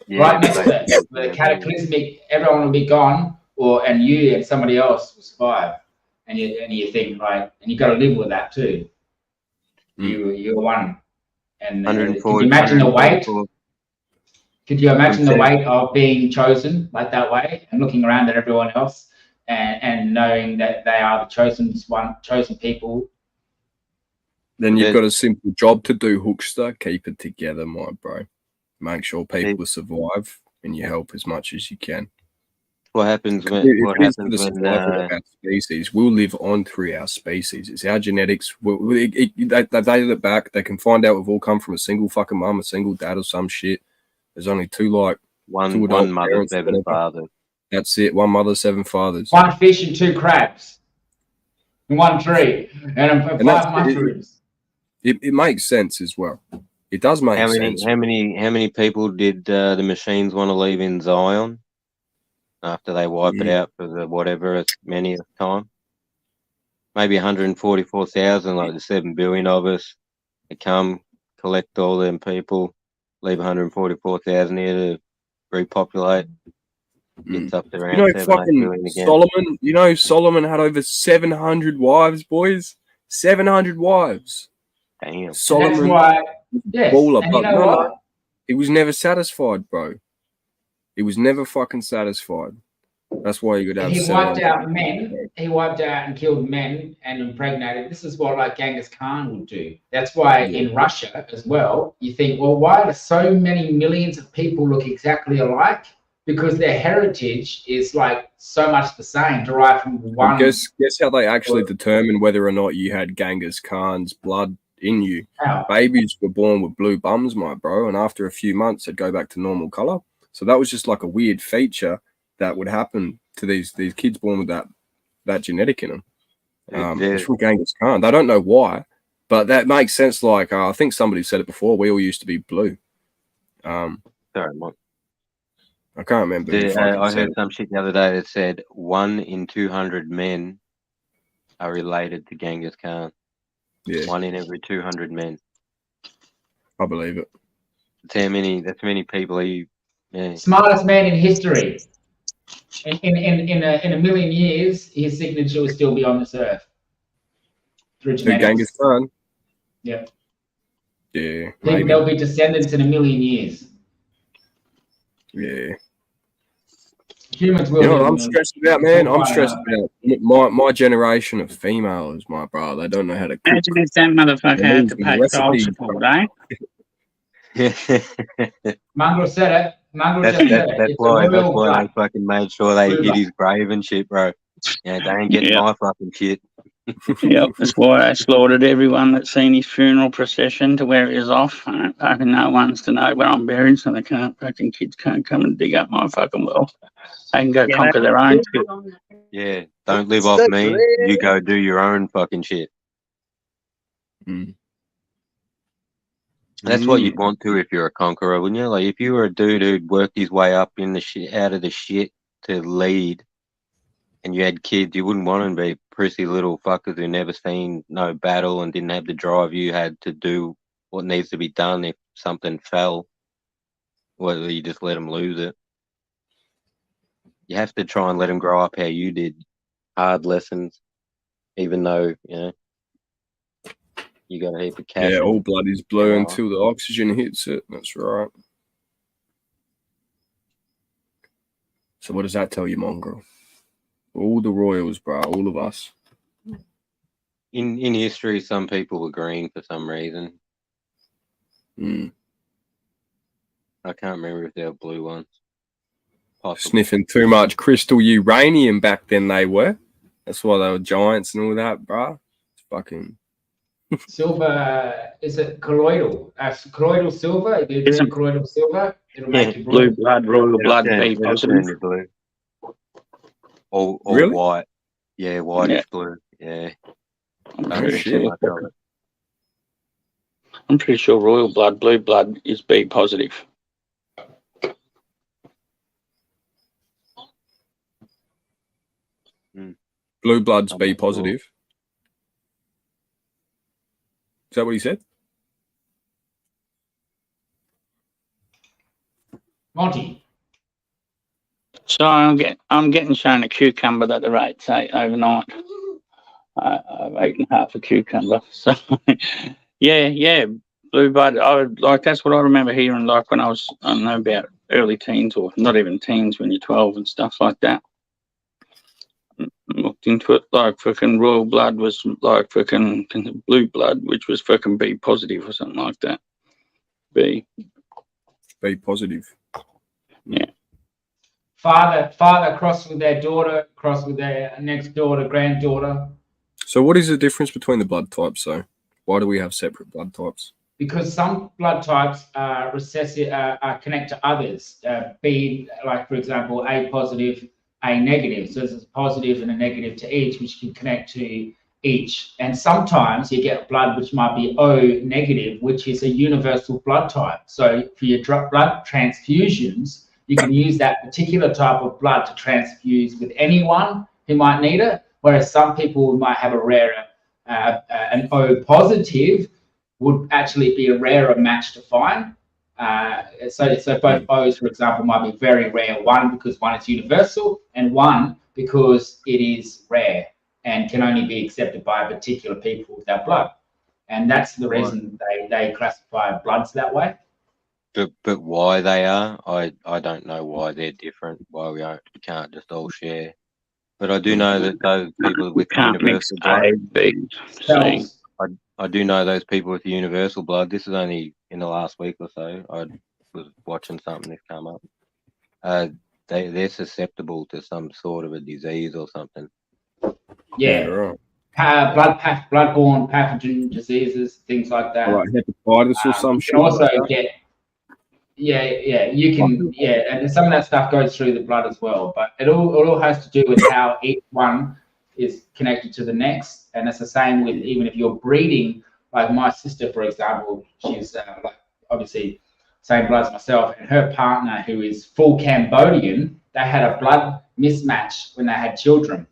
Right next to it, the cataclysmic, everyone will be gone, and you and somebody else will survive, and you think, right, and you got to live with that too. You're one, and can you imagine the weight? Could you imagine the weight of being chosen like that way and looking around at everyone else and knowing that they are the chosen people? Then you've got a simple job to do, Hookster. Keep it together, my bro. Make sure people survive, and you help as much as you can. What happens when? If it is for the survival of our species, we'll live on through our species. It's our genetics. They look back. They can find out we've all come from a single fucking mum, a single dad, or some shit. There's only two one mother, 7 fathers. That's it. One mother, 7 fathers. One fish and 2 crabs. And 1 tree. And 5 mushrooms. It makes sense as well. It does make sense. How many people did the machines want to leave in Zion after they wipe it out for the whatever it's many time? Maybe 144,000, like the 7 billion of us. They come, collect all them people, leave 144,000 here to repopulate. It's up to around 7 billion again. Solomon had over 700 wives, boys. 700 wives. Damn. Solomon. That's why. Yes. Baller, and but you know what? He was never satisfied, bro. He was never fucking satisfied. That's why you could have. He wiped out men. He wiped out and killed men and impregnated. This is what like Genghis Khan would do. That's why in Russia as well, you think, well, why do so many millions of people look exactly alike? Because their heritage is like so much the same, derived from one. Guess how they actually determine whether or not you had Genghis Khan's blood in you. How? Babies were born with blue bums, my bro, and after a few months, they'd go back to normal color. So that was just like a weird feature that would happen to these kids born with that genetic in them. It's from Genghis Khan. They don't know why, but that makes sense. Like I think somebody said it before. We all used to be blue. Sorry, Mike. I can't remember. I heard some shit the other day that said 1 in 200 men are related to Genghis Khan. Yeah. 1 in every 200 men. I believe it. That's how many people are you? Yeah. Smartest man in history. in a million years, his signature will still be on this earth through Who, genetics. Genghis Khan? Yeah. Yeah, maybe. There'll be descendants in a million years. Yeah. Humans will. You know what live I'm in a- stressed about, man? I'm We'll find stressed out. about my generation of females, my bro. They don't know how to cook. Imagine if that motherfucker They're had to losing pay the child recipes, support, eh? Mongrel said it. Mongrel That's just said it. that's It's a why royal they blood. fucking made sure they Blue hid blood. his grave and shit, bro. Yeah, they ain't getting Yeah. my fucking shit. Yep, that's why I slaughtered everyone that's seen his funeral procession to where he was off. Fucking no one's to know where I'm buried, so they can't, fucking kids can't come and dig up my fucking well. They can go conquer their own shit. Yeah, don't live off me. You go do your own fucking shit. Mm. That's what you'd want to if you're a conqueror, wouldn't you? Like if you were a dude who'd worked his way up in the shit, out of the shit to lead, and you had kids, you wouldn't want them to be prissy little fuckers who never seen no battle and didn't have the drive you had to do what needs to be done if something fell. Whether you just let them lose it. You have to try and let them grow up how you did. Hard lessons, even though, you know, you got a heap of cash. Yeah, and- all blood is blue Oh. until the oxygen hits it. That's right. So what does that tell you, Mongrel? All the royals, bro, all of us. In history, some people were green for some reason. Mm. I can't remember if they were blue ones. Possibly. Sniffing too much crystal uranium back then, they were. That's why they were giants and all that, bro. It's fucking... Silver, is it colloidal? Colloidal silver? If you It's drink colloidal silver, it'll make Yeah, you Blue blue. blood, royal blood, It'll B turn positive. to blue. Or Really? white. Yeah, whitish Yeah. blue. Yeah. I'm Don't pretty drink too sure. much of it. I'm pretty sure royal blood, blue blood is B positive. Blue blood's I'm B not sure. positive. Is that what he said? Monty, So I'm getting shown a cucumber that the rates ate overnight. I've eaten half a cucumber. So yeah, blue blood. That's what I remember hearing like when I was, I don't know, about early teens or not even teens when you're 12 and stuff like that. Looked into it, like fucking royal blood was like fucking blue blood, which was fucking B positive or something like that. B. B positive. father crossed with their daughter, crossed with their next daughter, granddaughter, So what is the difference between the blood types, though? Why do we have separate blood types? because some blood types are recessive, connect to others. B, like for example, A positive, A negative. So there's a positive and a negative to each, which can connect to each. And sometimes you get blood which might be O negative, which is a universal blood type. So for your blood transfusions, you can use that particular type of blood to transfuse with anyone who might need it. Whereas some people might have a rarer, an O positive would actually be a rarer match to find. So both O's, for example, might be very rare. One because one is universal, and one because it is rare and can only be accepted by particular people with that blood. And that's the reason they classify bloods that way. But why they are, I don't know why they're different. Why we can't just all share. But I do know that those people with Can't mix universal blood. A, B, C. Cells. I do know those people with universal blood. This is only in the last week or so. I was watching something that's come up. They're susceptible to some sort of a disease or something. Yeah, Right. bloodborne pathogen diseases, things like that. Like hepatitis or some You shit. can also like that. get, you can, and some of that stuff goes through the blood as well. But it all has to do with how each one is connected to the next, and it's the same with even if you're breeding. Like my sister, for example, she's like obviously same blood as myself, and her partner, who is full Cambodian, they had a blood mismatch when they had children,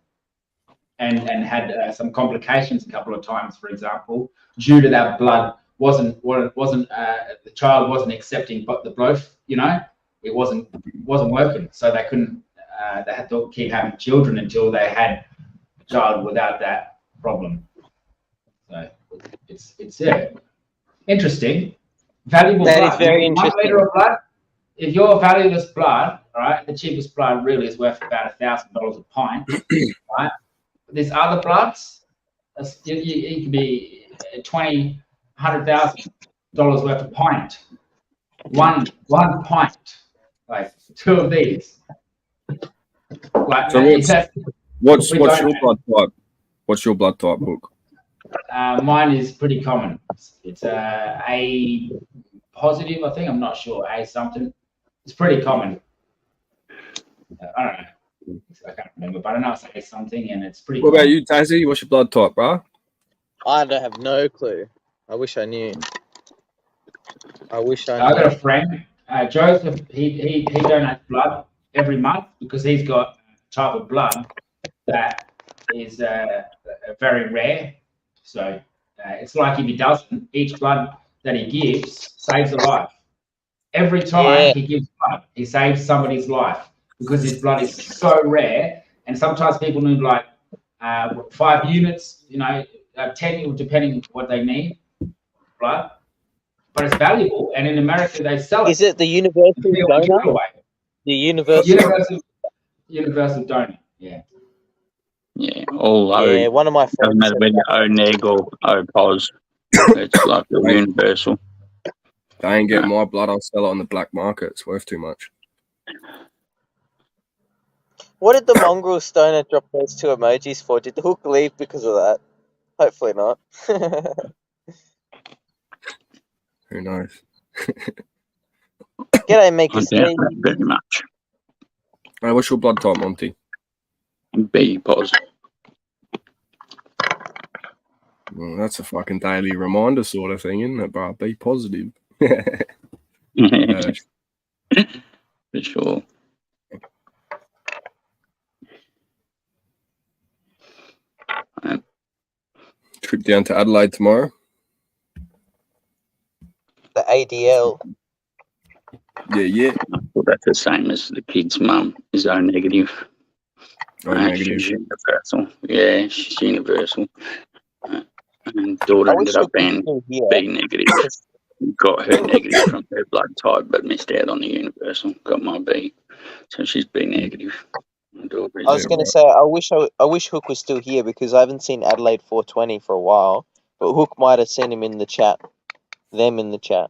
and had some complications a couple of times, for example, due to that blood the child wasn't accepting, but the growth, it wasn't working, so they couldn't they had to keep having children until they had a child without that problem. So it's interesting. Valuable That blood. is very 1 interesting. liter of blood. If your valueless blood, right, the cheapest blood really is worth about $1,000 a pint, right? These other bloods, it could be $100,000 worth of pint. One pint, like 2 of these. Like, So what's your blood type? What's your blood type, Hook? Mine is pretty common. It's A positive, I think. I'm not sure. A something. It's pretty common. I don't know. I can't remember, but I know it's A something, and it's pretty. What common. about you, Tassie? What's your blood type, bro? I don't have no clue. I wish I knew. I got a friend, Joseph. He donates blood every month because he's got a type of blood that is very rare. So it's like if he doesn't, each blood that he gives saves a life. Every time he gives blood, he saves somebody's life because his blood is so rare. And sometimes people need like 5 units, 10, depending what they need, blood. But it's valuable, and in America they sell it. Is it the universal donor? The universal donor, yeah. Yeah, all O. Yeah, one of my friends. Doesn't matter said whether that. O neg or O pos. It's like a universal. They ain't getting my blood. I'll sell it on the black market. It's worth too much. What did the mongrel stoner drop those 2 emojis for? Did the Hook leave because of that? Hopefully not. Who knows? G'day, make I us doubt that very much. Hey, what's your blood type, Monty? B pos. Well, that's a fucking daily reminder sort of thing, isn't it, bro? Be positive. For sure. Trip down to Adelaide tomorrow. the ADL. Yeah. Well, that's the same as the kid's mum is O negative. O negative. She's universal. Yeah, she's universal. And daughter I wish ended up Hook was being still here. B negative. Got her negative from her blood type, but missed out on the universal. Got my B, so she's B negative. My daughter is I was going to say, I wish Hook was still here because I haven't seen Adelaide 420 for a while. But Hook might have seen him in the chat. Them in the chat.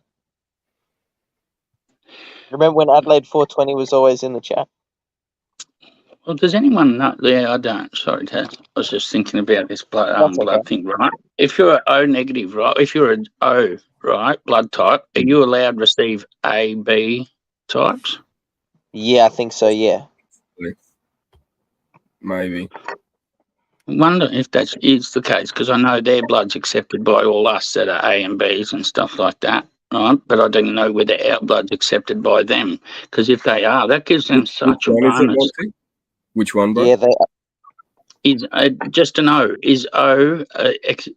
Remember when Adelaide 420 was always in the chat? Well, does anyone know? Yeah, I don't. Sorry, Taz. I was just thinking about this blood okay. thing, right? If you're O negative, right? If you're an O, right, blood type, are you allowed to receive A, B types? Yeah, I think so, yeah. Maybe. I wonder if that is the case, because I know their blood's accepted by all us that are A and Bs and stuff like that, right? But I don't know whether our blood's accepted by them, because if they are, that gives them such a bonus. Which one, bro? Yeah, they Is just to know, is O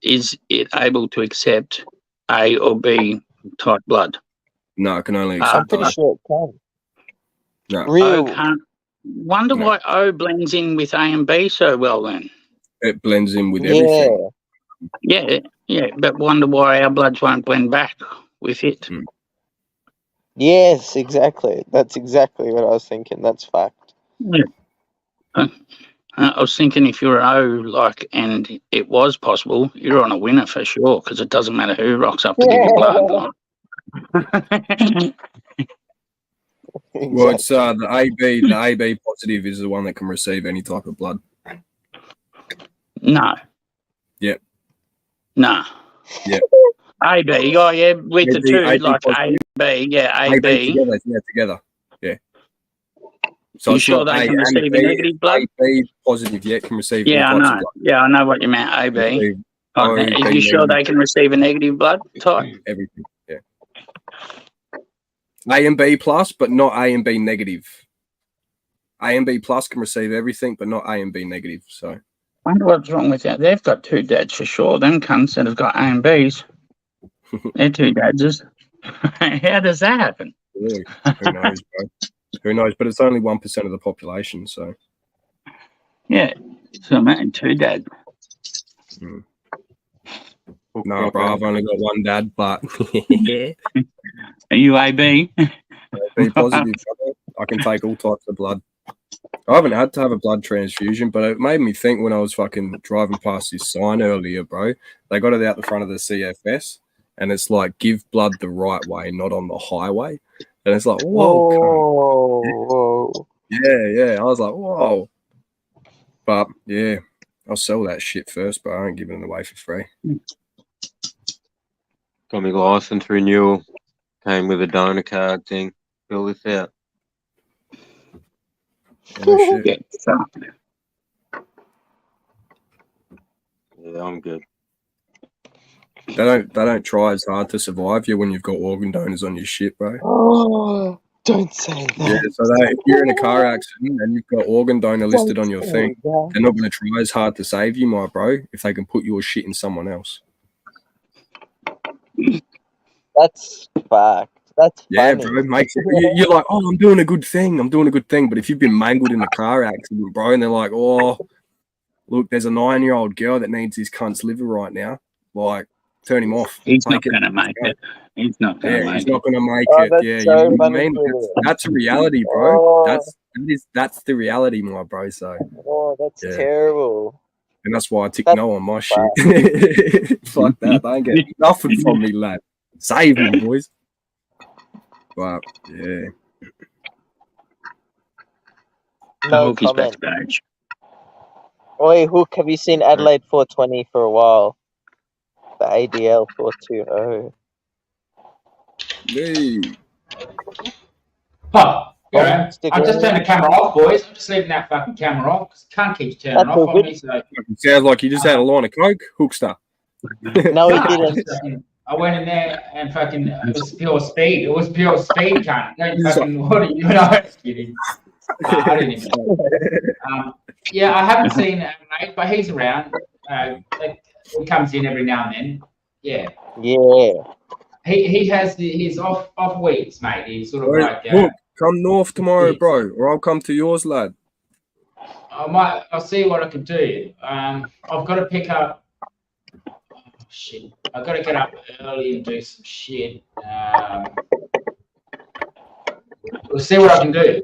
is it able to accept A or B type blood? No, it can only I'm accept pretty O. sure it can. No. Real. O can't. Wonder No. why O blends in with A and B so well then. It blends in with Yeah. everything. Yeah, but wonder why our bloods won't blend back with it. Yes, exactly. That's exactly what I was thinking. That's fact. Yeah. I was thinking if you're O, like, and it was possible, you're on a winner for sure, because it doesn't matter who rocks up to give you blood. Like. Well, it's the AB. The AB positive is the one that can receive any type of blood. No. Yep. No. Yep. AB, oh yeah, with the AB, two, AB like positive. AB, yeah, AB. together. Yeah. So You it's sure not they A can and receive a B, negative blood? AB positive, yeah, can receive Yeah, I all types know. of blood. Yeah, I know what you meant, AB. Receive Okay. O, Are B you sure negative, they can receive a negative blood type? everything, yeah. A and B plus, but not A and B negative. A and B plus can receive everything, but not A and B negative. So Wonder what's wrong with that. They've got two dads for sure. Them cunts that have got A and Bs. They're two dadses. How does that happen? really, who knows, bro? Who knows? But it's only 1% of the population, so Yeah. So man, 2 dads. no, bro. I've only got one dad, but Are you AB? be positive. I can take all types of blood. I haven't had to have a blood transfusion, but it made me think when I was fucking driving past this sign earlier, bro. They got it out the front of the CFS, and it's like, give blood the right way, not on the highway. And it's like, whoa, cunt. Whoa. Yeah. I was like, whoa. But yeah, I'll sell that shit first, but I ain't giving it away for free. Got me license renewal. Came with a donor card thing. Fill this out. Oh, shit. Yeah. So, Yeah, I'm good. They don't try as hard to survive you when you've got organ donors on your shit, bro. Oh, don't say Yeah, that. so if you're in a car accident and you've got organ donor listed on your thing, they're not going to try as hard to save you, my bro, if they can put your shit in someone else. That's fact. That's Yeah, funny. bro, makes it, you're like, oh, I'm doing a good thing. But if you've been mangled in a car accident, bro, and they're like, oh, look, there's a 9-year-old girl that needs his cunt's liver right now, like, turn him off. he's not Take it. going to make it. He's not going to Yeah, make he's it. not going to make Oh, it. that's Yeah, so you know what I funny, mean? Julian. That's a reality, bro. Oh. That's the reality, my bro. So, Oh, that's Yeah. terrible. and that's why I tick That's no on my shit. Fuck that. They ain't getting nothing from me, lad. Save me, boys. But yeah, No Hook is comment. backstage. Oi, Hook, have you seen Adelaide 420 for a while? The ADL 420. hey, Huh. Yeah, Instagram. I just turned the camera off, boys. I'm just leaving that fucking camera off because can't keep turning That's off all on good. me. So fucking sounds like you just had a line of coke, Hookster. No, he Nah, didn't. I went in there and fucking it was pure speed. It was pure speed, cunt. Don't He's fucking what are you? No, I'm just kidding. I didn't even. Yeah, I haven't seen mate, but he's around. He comes in every now and then. Yeah, Yeah. he has his off weeks, mate. He's sort of Hey, like Hook, come north tomorrow, yeah. bro, or I'll come to yours, lad. I'll see what I can do. I've got to pick up. Oh, shit, I've got to get up early and do some shit. We'll see what I can do.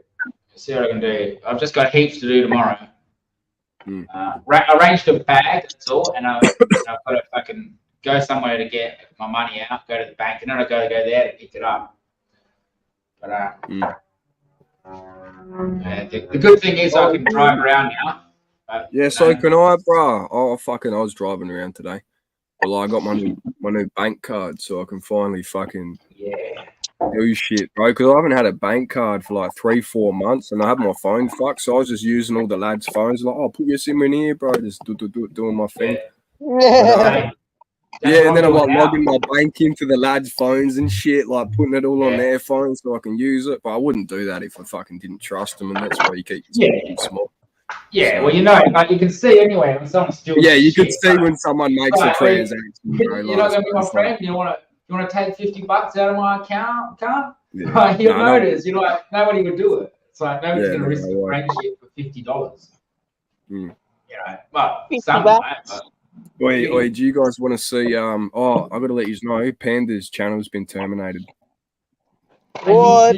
I've just got heaps to do tomorrow. Arranged a bag, that's all, and I've got to fucking go somewhere to get my money out, go to the bank, and then I've got to go there to pick it up. But the good thing is I can drive around now. But, Yeah, so can I, bro. Oh, fucking, I was driving around today. Well, I got my new bank card, so I can finally fucking do shit, bro. Because I haven't had a bank card for like 3-4 months, and I have my phone fucked, so I was just using all the lads' phones. Like, oh, put your SIM in here, bro. Just doing my thing. Yeah, and then I'm like logging my bank into the lads' phones and shit, like putting it all on their phones so I can use it. But I wouldn't do that if I fucking didn't trust them, and that's why you keep your small. Yeah, well, you know, like you can see anyway when someone's steals. Yeah, you can shit, see when someone makes a transaction. Bro, you're not gonna be my friend. You want to take $50 out of my account? Yeah. You'll notice. You know, like, nobody would do it. It's like nobody's gonna risk a right. friendship for $50. Mm. You know, well, $50 some might, but Oi, do you guys want to see? Oh, I got to let you know, Panda's channel's been terminated. What?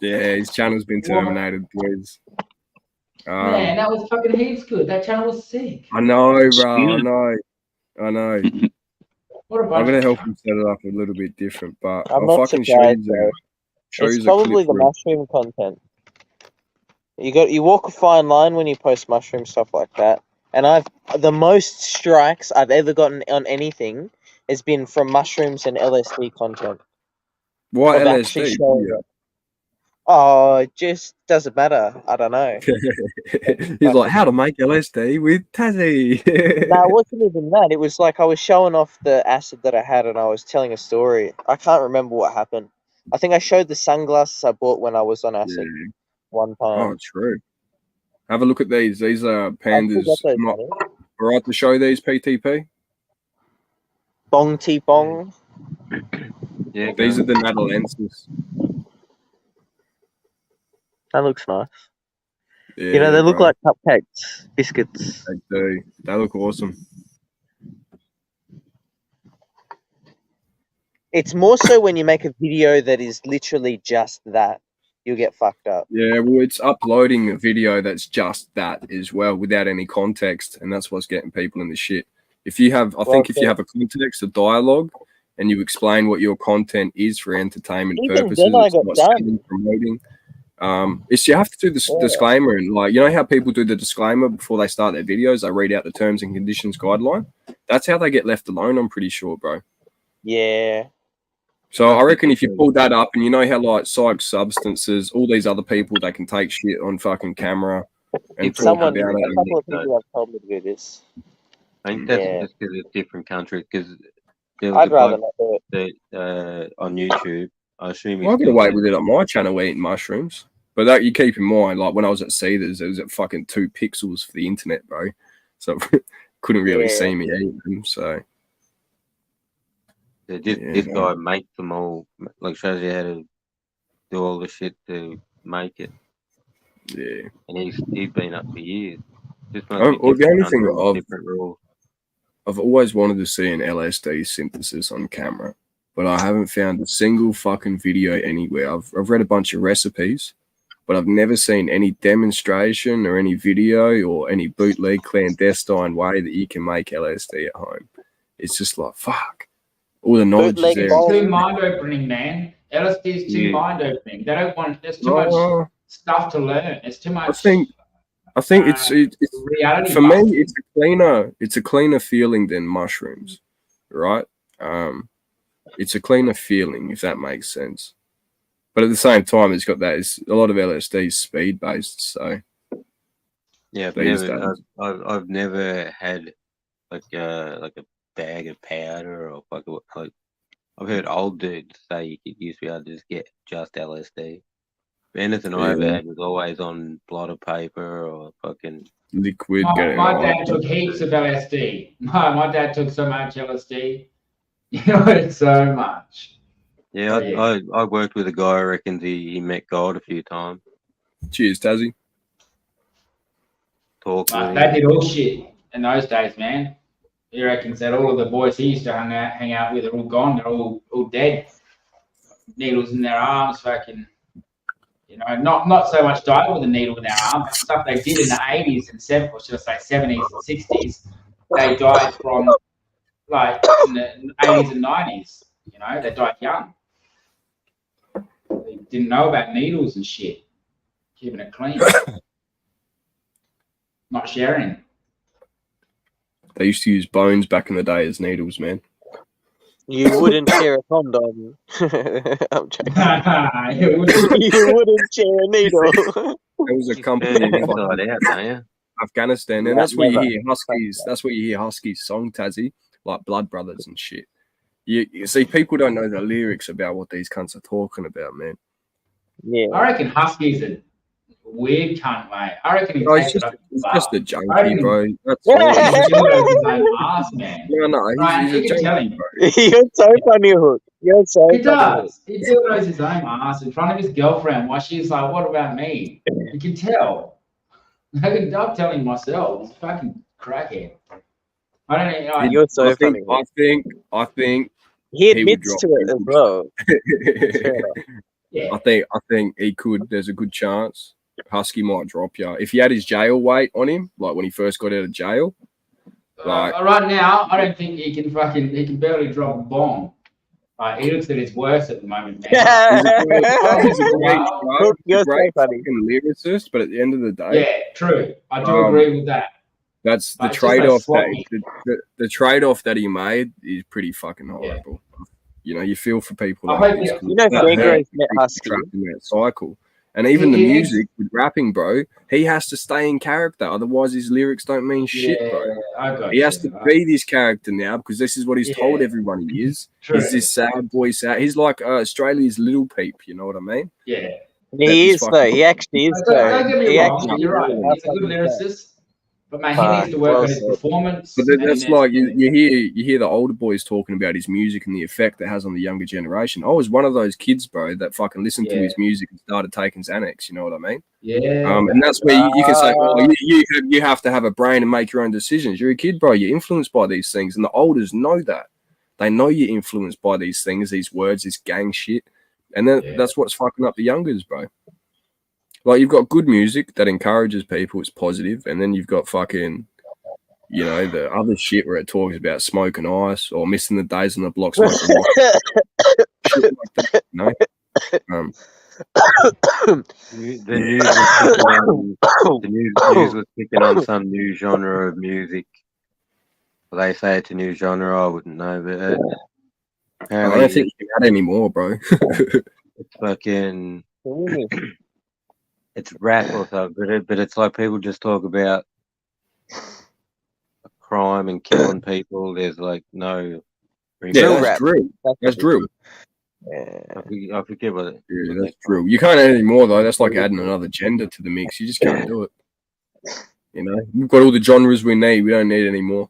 Yeah, his channel's been terminated, boys. Man, that was fucking heaps good. That channel was sick. I know, bro. I know. What a I'm bunch gonna of help him set it up a little bit different, but I'm I'll not fucking surprised, show though. you It's probably the mushroom content. You walk a fine line when you post mushroom stuff like that. And the most strikes I've ever gotten on anything has been from mushrooms and LSD content. What Of actually LSD? showing it. Oh, it just doesn't matter. I don't know. He's like, how to make LSD with Tassie. No, it wasn't even that. It was like I was showing off the acid that I had and I was telling a story. I can't remember what happened. I think I showed the sunglasses I bought when I was on acid one time. Oh, true. Have a look at these. These are Pandas. All right to show these, PTP? Bong T Bong. Yeah, These are the Natalensis. That looks nice. Yeah, You know, they look bro, like cupcakes, biscuits. they do. They look awesome. It's more so when you make a video that is literally just that, you'll get fucked up. Yeah, well, it's uploading a video that's just that as well, without any context, and that's what's getting people in the shit. If you have, I think, if you have a context, a dialogue, and you explain what your content is for entertainment Even purposes, then I it's got not done. selling, promoting. It's you have to do the disclaimer, and like, you know how people do the disclaimer before they start their videos, they read out the terms and conditions guideline. That's how they get left alone. I'm pretty sure, bro. Yeah. So I reckon if you pull that up, and you know how like Psych Substances, all these other people, they can take shit on fucking camera and If talk Someone, about a it. couple of people have told me to do this. I think that's Yeah. just because it's different countries. Because there was I'd a rather bloke not do it. that on YouTube. I assume Well, I got away with it on my channel eating mushrooms, but that you keep in mind, like when I was at Cedars, it was at fucking 2 pixels for the internet, bro. So couldn't really Yeah. see me eating them. So This guy makes them all, like shows you how to do all the shit to make it, yeah. and he's been up for years. Just must Oh, be well, the different only thing countries, I've- different rules. I've always wanted to see an LSD synthesis on camera, but I haven't found a single fucking video anywhere. I've read a bunch of recipes, but I've never seen any demonstration or any video or any bootleg clandestine way that you can make LSD at home. It's just like, fuck. All the knowledge is Bootleg there. bomb. It's too mind opening, man. LSD is too Yeah. mind opening. They don't want. There's too much Oh, stuff to learn. It's too much. I think it's reality. for me. It's a cleaner feeling than mushrooms, right? It's a cleaner feeling, if that makes sense. But at the same time, it's got that. It's a lot of LSD is speed based, so Yeah, I've these never, days. I've never had like a bag of powder or like I've heard old dudes say you used to be able to just get just LSD. But anything I ever Yeah. had was always on blotted paper or fucking. Liquid. My dad took heaps of LSD. My dad took so much LSD. You know, so much. Yeah, Oh, yeah. I worked with a guy who reckons he met God a few times. Cheers, Tazzy. Talked with They him. did all shit in those days, man. He reckons that all of the boys he used to hang out with are all gone. They're all dead. Needles in their arms, fucking. You know, not so much died with a needle in their arm, but stuff they did in the 80s and 70s, or should I say 70s and 60s, they died from, like, in the 80s and 90s. You know, they died young. They didn't know about needles and shit. Keeping it clean. Not sharing. They used to use bones back in the day as needles, man. You wouldn't share a condom. I'm joking. You wouldn't. You wouldn't share a needle. There was a Turn company it in inside out, don't you? Afghanistan, and Yeah, that's where you never. hear Huskies. That's where you hear Huskies song, Tazzy, like Blood Brothers and shit. You see, people don't know the lyrics about what these cunts are talking about, man. Yeah. I reckon Husky's a weird cunt, mate. I reckon he Bro, takes it up. he's just a I junkie, reckon- bro. That's Yeah. all. He dildos his own ass, man. No, Right, he's you a can junkie, tell him. bro. You're so funny, Hook. You're so He funny. does. He dildos his own ass in front of his girlfriend while she's like, "What about me?" You can tell. I'm telling myself, he's a fucking crackhead. I don't know. You're so I think, funny. I think, He would admits drop to it as well. Yeah. I think he could. There's a good chance Husky might drop you if he had his jail weight on him, like when he first got out of jail. Right now, I don't think he can barely drop a bomb. He looks at his worst at the moment, man. He's a great, Look, you're so great funny. fucking lyricist, but at the end of the day, Yeah, true. I do agree with that. that's the It's just so trade-off. sloppy. The trade-off that he made is pretty fucking horrible. You know, you feel for people. I Like hope this, you- You know, that Gregor's hurt met people Husky. trapped in that cycle. And even the He is. music with rapping, bro, he has to stay in character. Otherwise, his lyrics don't mean shit, bro. I got He has you. to be this character now because this is what he's told Yeah. everyone he is. True. He's this sad boy. He's like Australia's Little Peep. You know what I mean? Yeah. He is, though. He actually is, Don't though. get me He wrong. actually You're right. is. He's a good lyricist. But man, he needs to work well on his said. performance. But and he that's needs like to- you hear the older boys talking about his music and the effect it has on the younger generation. I was one of those kids, bro, that fucking listened to Yeah. his music and started taking Xanax. You know what I mean? Yeah. And that's where you can say, oh, you have to have a brain and make your own decisions. You're a kid, bro. You're influenced by these things, and the olders know that. They know you're influenced by these things, these words, this gang shit, and that's what's fucking up the youngers, bro. Like, you've got good music that encourages people, it's positive, and then you've got fucking, you know, the other shit where it talks about smoking ice or missing the days on the block smoking rock. Shit like that, you know? The news was picking on, the news was picking on some new genre of music. Well, they say it's a new genre. I wouldn't know, but I apparently don't think you can add any more, bro. it's fucking it's rap or something, but it's like people just talk about crime and killing people. There's like no Drill that's rap. drill. That's drill. Yeah. I forget what it Yeah, that's drill. You can't add any more though. That's like adding another gender to the mix. You just can't do it. You know, we've got all the genres we need. We don't need any more.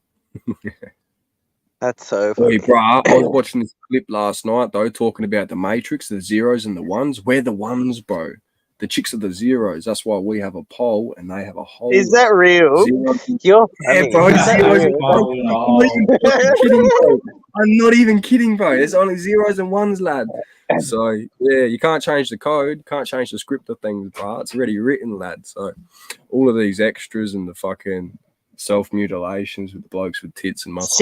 That's so Boy, funny. bro, I was watching this clip last night though, talking about the Matrix, the zeros and the ones. We're the ones, bro. The chicks are the zeros. That's why we have a pole and they have a hole. Is that real? Zeros. You're Yeah, funny. bro. Is that Zeros. real? I'm not even fucking kidding, bro. I'm not even kidding, bro. There's only zeros and ones, lad. So yeah, you can't change the code, can't change the script of things, bro. It's already written, lad. So all of these extras and the fucking self-mutilations with the blokes with tits and mustaches.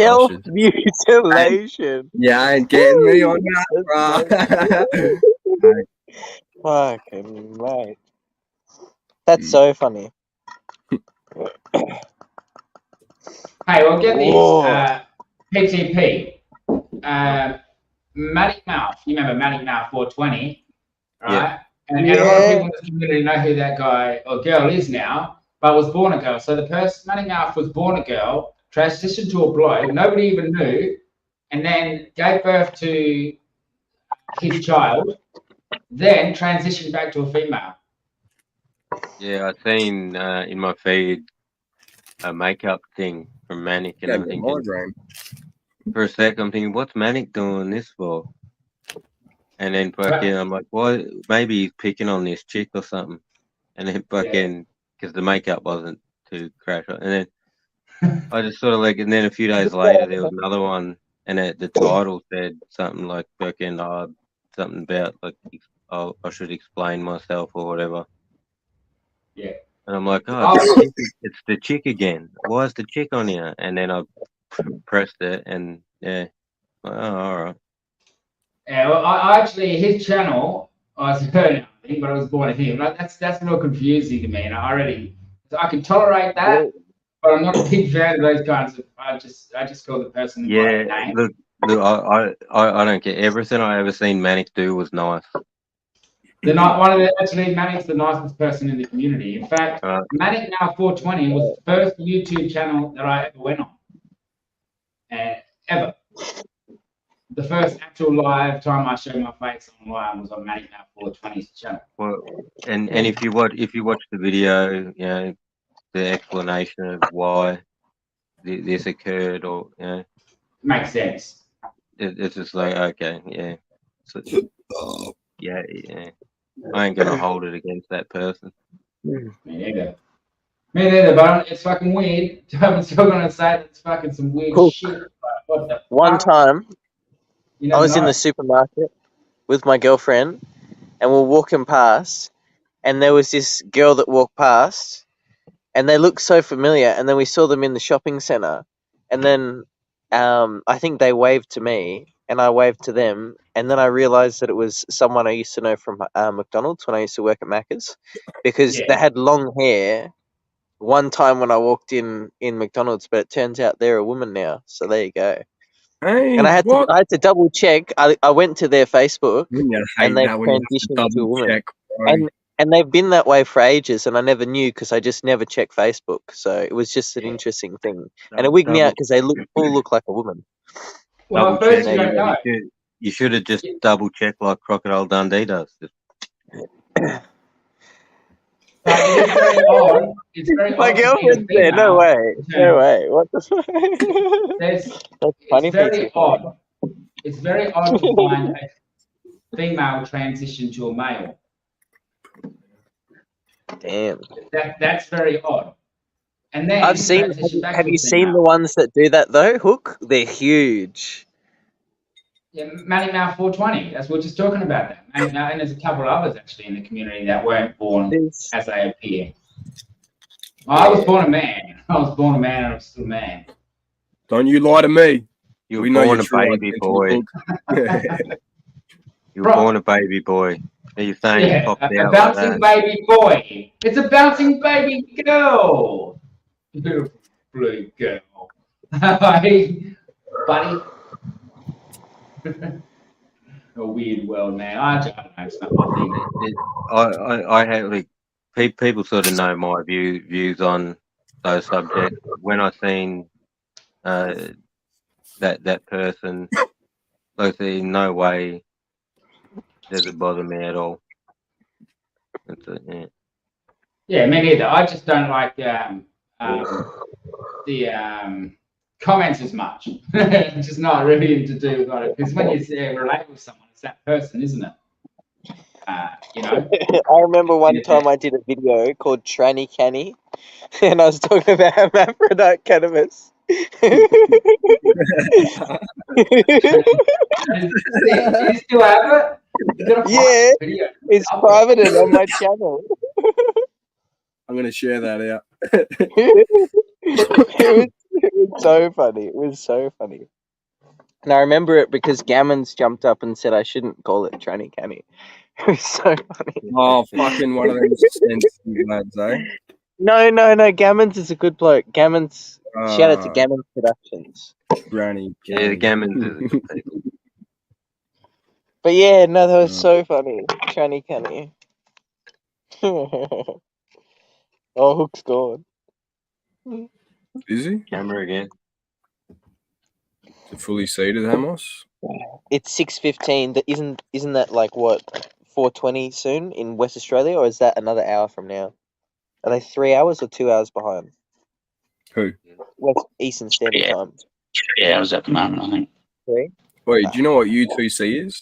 Self-mutilation. Yeah, ain't getting me on that, bro. Fucking mate. That's so funny. Hey, well, get Whoa. these. PTP. Matty Mouth. You remember Matty Mouth 420, right? Yeah. And a lot of people in this community know who that guy or girl is now, but was born a girl. So the person, Matty Mouth, was born a girl, transitioned to a bloke, nobody even knew, and then gave birth to his child, then transitioned back to a female. Yeah, I've seen in my feed a makeup thing from Manic, and Yeah, I'm thinking migraine. for a sec, I'm thinking, what's Manic doing this for? And then fucking, I'm like, why? Maybe he's picking on this chick or something. And then fucking, because the makeup wasn't too crash. And then I just sort of like, and then a few days later, there was another one, and the title said something like fucking, something about like, I should explain myself or whatever. Yeah. And I'm like, it's the chick again. Why is the chick on here? And then I pressed it, and yeah, oh, all right. Yeah, well, I actually, his channel, I was her now, I think, but I was born a him. Like, that's real confusing to me, and I can tolerate that, but I'm not a big fan of those kinds of. I just call the person the right name. Look, I don't care. Everything I ever seen Manic do was nice. Actually, Manic's the nicest person in the community. In fact, Manic Now 420 was the first YouTube channel that I ever went on, ever. The first actual live time I showed my face online was on Manic Now 420's channel. Well, and if you watch the video, you know, the explanation of why this occurred, or you know, makes sense. It's just like, okay, yeah, so, yeah. I ain't gonna hold it against that person. Me neither, but it's fucking weird. I'm still gonna say that it's fucking some weird shit. What the One fuck? time, You I never was in know. the supermarket with my girlfriend, and we're walking past, and there was this girl that walked past, and they looked so familiar, and then we saw them in the shopping centre, and then I think they waved to me, and I waved to them, and then I realised that it was someone I used to know from McDonald's when I used to work at Macca's, because they had long hair one time when I walked in McDonald's, but it turns out they're a woman now, so there you go. Hey, And I had to double check. I went to their Facebook, and they've transitioned to a woman. Check, and they've been that way for ages, and I never knew because I just never checked Facebook. So it was just an interesting thing, and it wigged me out because they all look like a woman. Well, Double first check. you don't know. You should have just double checked like Crocodile Dundee does. But it is very odd. It's very My odd to see a girlfriend's there. No female way. No turn- way. What the fuck? There's, That's funny. it's very odd. It's very odd to find a female transition to a male. Damn. That's very odd. And then I've seen. transition back Have to a you seen female. the ones that do that though? Hook. They're huge. Yeah, Manny Mal 420. That's what we're just talking about. That. And there's a couple of others actually in the community that weren't born There's- as they appear. I was born a man. I was born a man, and I'm still a man. Don't you lie to me. You We were know born you're a true baby identity, boy. Hook. You were Bro. born a baby boy. Are you saying Yeah, you popped a out like bouncing that? baby boy. It's a bouncing baby girl. Beautiful blue girl. Hey, buddy. A weird world, man. I don't know. It's not my thing. I have like people sort of know my views on those subjects. When I seen that person, like, there's no way does it bother me at all. It's yeah. Yeah, me neither. I just don't like the comments as much. Just not really to do with it. Because when you relate with someone, it's that person, isn't it? You know. I remember one time I did a video called Tranny Canny, and I was talking about hermaphrodite cannabis. Do you still have it? You got a Yeah. video. It's privated on my channel. I'm gonna share that out. It was so funny. It was so funny. And I remember it because Gammons jumped up and said I shouldn't call it Tranny Canny. It was so funny. Oh, fucking one of them sensitive lads, eh? No. Gammons is a good bloke. Gammons. Shout out to Gammons Productions. Granny. Yeah, the gammons are the good people. But yeah, no, that was so funny. Tranny Canny. Oh, Hook's gone. Is he? Camera again. Is it fully seated, Hamos? It's 6:15. Isn't that like what 4:20 soon in West Australia, or is that another hour from now? Are they 3 hours or 2 hours behind? Who? West Eastern Standard Yeah. Time. 3 hours at the moment, I think. 3. Wait, do you know what UTC is?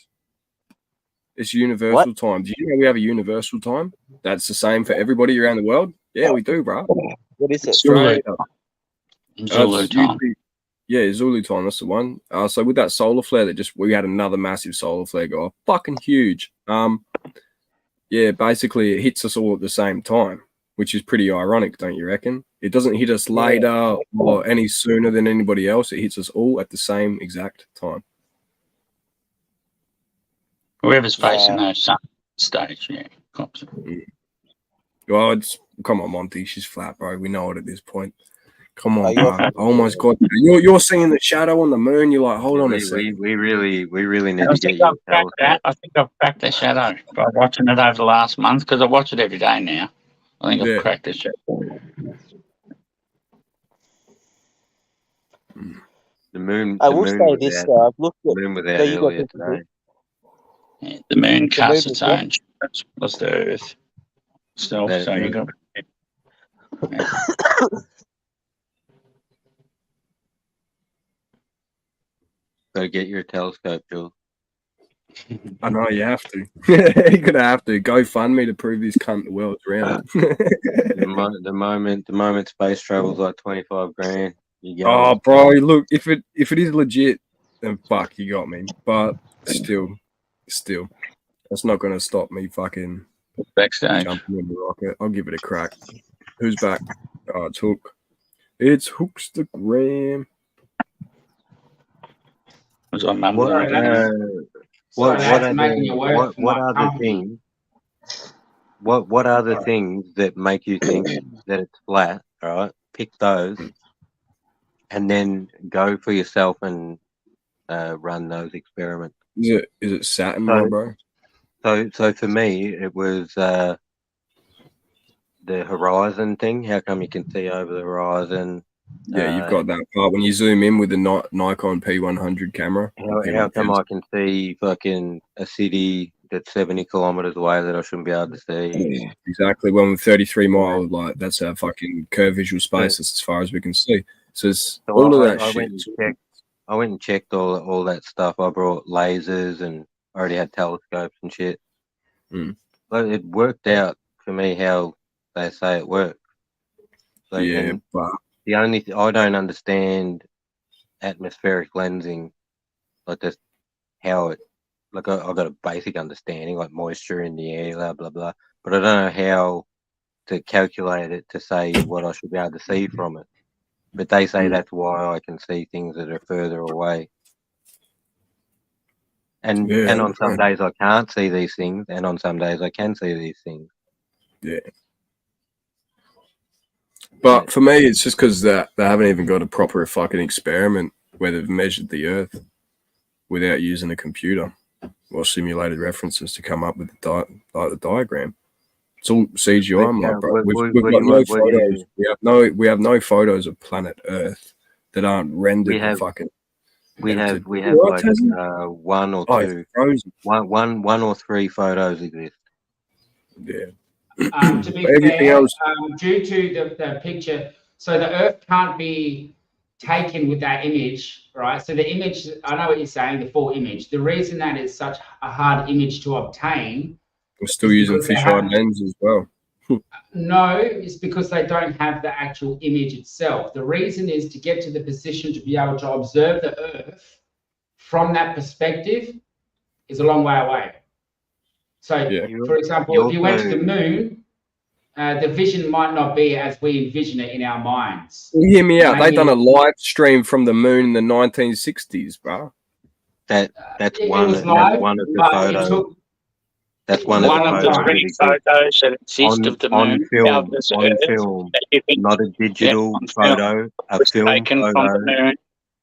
It's universal time. Do you know we have a universal time? That's the same for everybody around the world? Yeah, we do, bro. What is it? Zulu. It's Zulu time. Yeah, Zulu time. That's the one. So with that solar flare we had another massive solar flare go off, fucking huge. Yeah, basically it hits us all at the same time, which is pretty ironic, don't you reckon? It doesn't hit us later or any sooner than anybody else. It hits us all at the same exact time. Whoever's facing those sun stage, yeah. Cops. Well, come on, Monty. She's flat, bro. We know it at this point. Come on, Oh, bro. I almost got you're seeing the shadow on the moon. You're like, hold on a second. We really need I to get think you I've a cracked that. telescope. I think I've cracked the shadow by watching it over the last month because I watch it every day now. I think Yeah. I've cracked the shadow. The moon. I the will moon say was this out. though. I've looked The at. moon was out No, you got earlier this, today. Yeah, the moon casts moon its is what? own shadows. Was the Earth itself? That- So you that- got. Got to get your telescope, Jules. I know you have to. You're gonna have to go fund me to prove this cunt the world's round. The moment space travel's like 25 grand. You go. Oh, bro, look, if it is legit, then fuck, you got me. But still, that's not gonna stop me fucking Backstage. jumping in the rocket. I'll give it a crack. Who's back? Oh, it's Hook. It's Hookstagram. Was I mumbling? What, Sorry, that's- what Sorry, that's are making the it work for what my are the company. things? What are the things that make you think that it's flat? All right, pick those, and then go for yourself and run those experiments. Is it Saturn, So- bro? So for me, it was the horizon thing. How come you can see over the horizon? Yeah, you've got that part when you zoom in with the Nikon P100 camera. How come I can see fucking a city that's 70 kilometers away that I shouldn't be able to see. Yeah, exactly. When we're 33 miles, like that's our fucking curved visual space. That's as far as we can see. So it's So all of that I shit. went and checked all that stuff. I brought lasers and already had telescopes and shit. But it worked out for me how they say it works. So, Yeah, and but the only I don't understand atmospheric lensing, like just how it. Like I got a basic understanding, like moisture in the air, blah blah blah. But I don't know how to calculate it to say what I should be able to see from it. But they say that's why I can see things that are further away. And Yeah, on some days I can't see these things, and on some days I can see these things. yeah. But for me, it's just because they haven't even got a proper fucking experiment where they've measured the Earth without using a computer or simulated references to come up with the diagram. It's all CGI, my bro. We've got no photos. We have no photos of planet Earth that aren't rendered. We have fucking. We have What, like one or two, frozen. one or three photos exist. Yeah. To be fair, due to the picture, so the Earth can't be taken with that image, right? So the image, I know what you're saying, the full image. The reason that is such a hard image to obtain, we're still using fisheye lens as well. No, it's because they don't have the actual image itself. The reason is to get to the position to be able to observe the Earth from that perspective is a long way away. So, for example, if you went to the moon, the vision might not be as we envision it in our minds. Well, hear me out. They've done a live stream from the moon in the 1960s, bro. That's one of the photos. That's one of the three photos that exist of the moon. On film, not a digital photo, a film photo.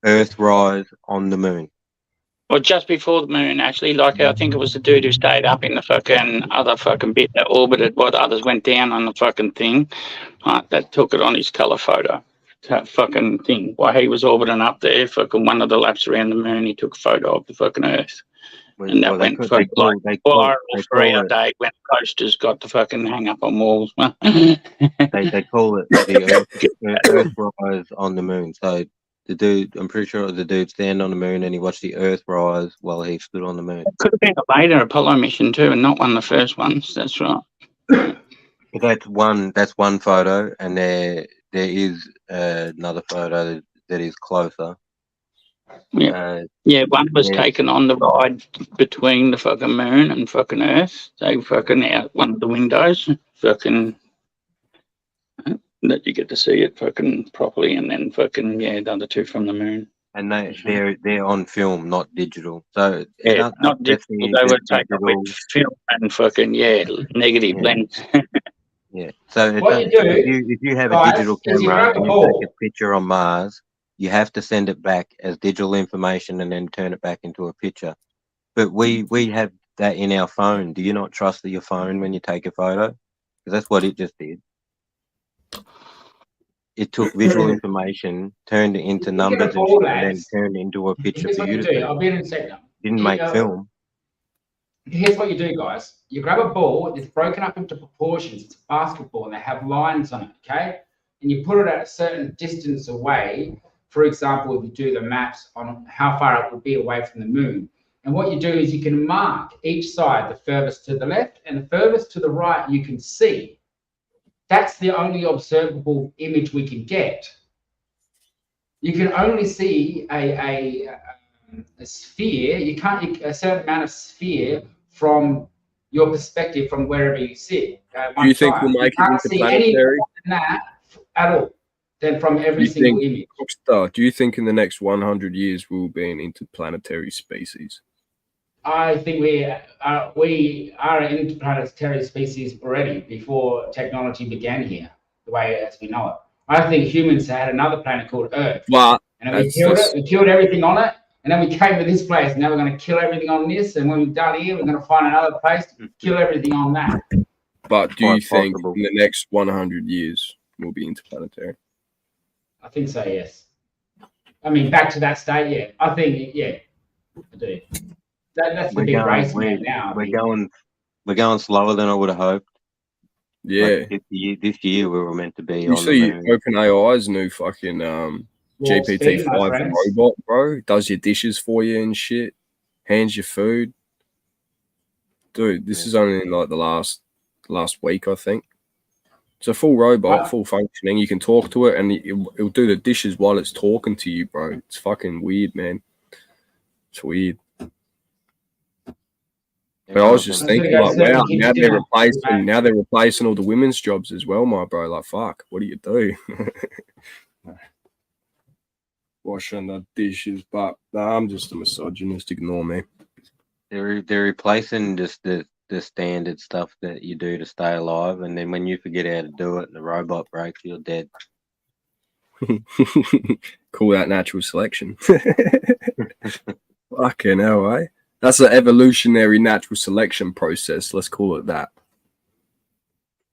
Earthrise on the moon. Well, just before the moon, actually, like I think it was the dude who stayed up in the fucking other fucking bit that orbited what others went down on the fucking thing, that took it on his colour photo. That fucking thing. While he was orbiting up there, fucking one of the laps around the moon, he took a photo of the fucking Earth. And that went for viral for our day when posters got to fucking hang up on walls. they call it the Earthrise on the moon. So the dude, I'm pretty sure the dude stand on the moon and he watched the Earth rise while he stood on the moon. It could have been a later Apollo mission too, and not one of the first ones. That's right. But that's one photo, and there is another photo that is closer. Yeah, one was taken on the ride between the fucking moon and fucking Earth. They fucking out one of the windows, fucking that you get to see it fucking properly, and then fucking the other two from the moon. And they're on film, not digital. So not digital. They were taken with film and fucking negative lens. Yeah. So if you have a digital camera and you take a picture on Mars, you have to send it back as digital information and then turn it back into a picture. But we have that in our phone. Do you not trust your phone when you take a photo? Because that's what it just did. It took visual information, turned it into numbers and then turned into a picture for you to see. I'll be in a second. Didn't make film. Here's what you do, guys. You grab a ball, it's broken up into proportions. It's a basketball and they have lines on it, okay? And you put it at a certain distance away. For example, if you do the maps on how far it would be away from the moon. And what you do is you can mark each side, the furthest to the left and the furthest to the right you can see. That's the only observable image we can get. You can only see a sphere. You can't a certain amount of sphere from your perspective from wherever you sit. Do you think we'll make it interplanetary? Than that at all. Than from every single image. Do you think in the next 100 years we'll be an interplanetary species? I think we are an interplanetary species already before technology began here, the way as we know it. I think humans had another planet called Earth. Well, and we killed it. We killed everything on it, and then we came to this place. And now we're going to kill everything on this, and when we're done here, we're going to find another place to kill everything on that. But do you think in the next 100 years we'll be interplanetary? I think so. Yes. I mean, back to that state. Yeah, I think. Yeah, I do. That's the We're big going, race man now. I think. we're going slower than I would have hoped. Yeah. Like this year we were meant to be You on the see moon. OpenAI's new fucking Warp speed, my GPT-5 friends. robot, bro. Does your dishes for you and shit. Hands your food. Dude, this is only in like the last week, I think. It's a full robot, What? full functioning. You can talk to it and it'll do the dishes while it's talking to you, bro. It's fucking weird, man. It's weird. But I was just I'm gonna thinking, go like, serve wow, the kids dinner. now they're replacing all the women's jobs as well, my bro. Like, fuck, what do you do? Washing the dishes, but nah, I'm just a misogynist. Ignore me. They're replacing just the standard stuff that you do to stay alive, and then when you forget how to do it, and the robot breaks, you're dead. Call that natural selection. Fucking hell, eh? That's an evolutionary natural selection process. Let's call it that.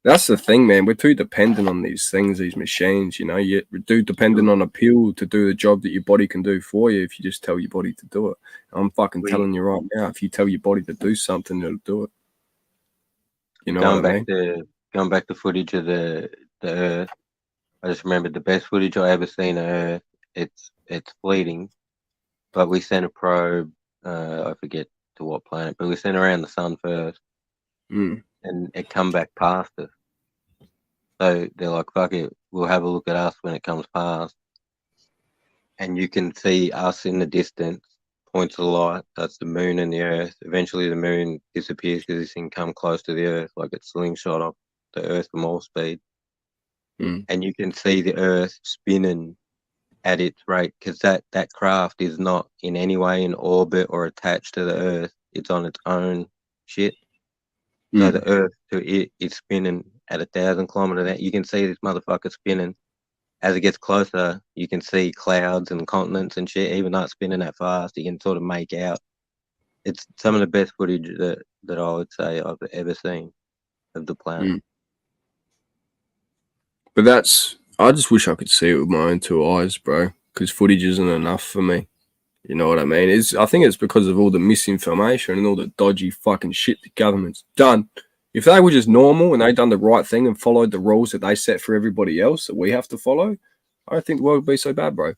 That's the thing, man. We're too dependent on these things, these machines, you know. You're too dependent on a pill to do the job that your body can do for you if you just tell your body to do it. I'm fucking telling you right now, if you tell your body to do something, it'll do it. You know what I mean? Going back to footage of the Earth, I just remembered the best footage I ever seen of Earth. It's fleeting, but we sent a probe. I forget to what planet, but we sent around the sun first, and it come back past us. So they're like, "Fuck it, we'll have a look at us when it comes past," and you can see us in the distance. Points of light. That's the moon and the Earth. Eventually, the moon disappears because this thing come close to the Earth, like it's slingshot off the Earth from all speed. And you can see the Earth spinning at its rate because that craft is not in any way in orbit or attached to the Earth. It's on its own shit. So the Earth to it is spinning at 1,000 kilometers. You can see this motherfucker spinning. As it gets closer, you can see clouds and continents and shit. Even though it's spinning that fast, you can sort of make out. It's some of the best footage that I would say I've ever seen of the planet. But I just wish I could see it with my own two eyes, bro, because footage isn't enough for me. You know what I mean? I think it's because of all the misinformation and all the dodgy fucking shit the government's done. If they were just normal and they'd done the right thing and followed the rules that they set for everybody else that we have to follow, I don't think the world would be so bad, bro.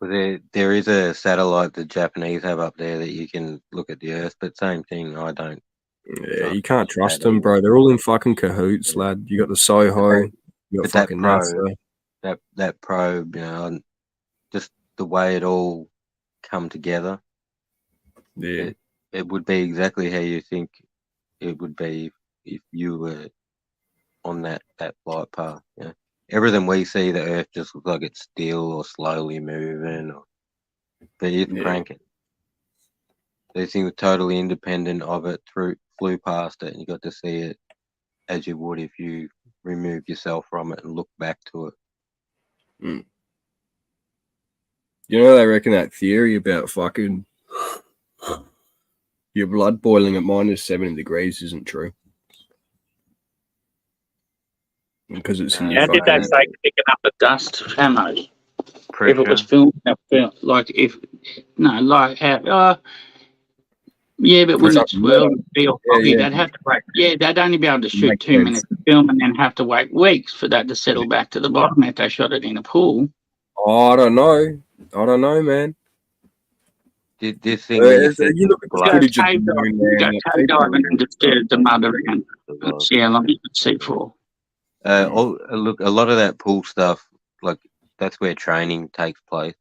Well, there is a satellite the Japanese have up there that you can look at the Earth, but same thing, I don't. Yeah, you can't trust them, bro. They're all in fucking cahoots, lad. You got the Soho, you got fucking NASA. That probe, you know, just the way it all come together. Yeah. It would be exactly how you think it would be if you were on that flight path. You know? Everything we see, the Earth just looks like it's still or slowly moving, but it's cranking. These things were totally independent of it, flew past it, and you got to see it as you would if you remove yourself from it and look back to it. You know, they reckon that theory about fucking your blood boiling at -70 degrees isn't true. Because it's in your How did they say picking up the dust? How much? If it was filmed, like yeah, but when it's be all foggy, they'd have to wait. Yeah, they'd only be able to shoot 2 minutes of film and then have to wait weeks for that to settle back to the bottom if they shot it in a pool. Oh, I don't know, man. This thing, you look at the footage of the moon, man. Go diving and disturb the mud around. See how long you can see for. Look, a lot of that pool stuff, like that's where training takes place.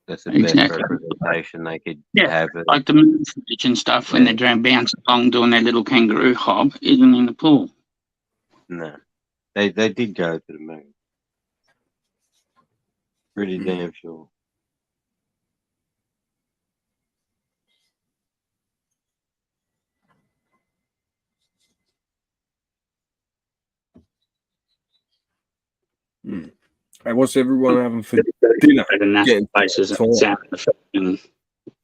That's the best representation they could have. Like the moon footage and stuff when they're bouncing along doing their little kangaroo hop isn't in the pool. No, they did go to the moon. Pretty damn sure. Hey, what's everyone having for dinner? The places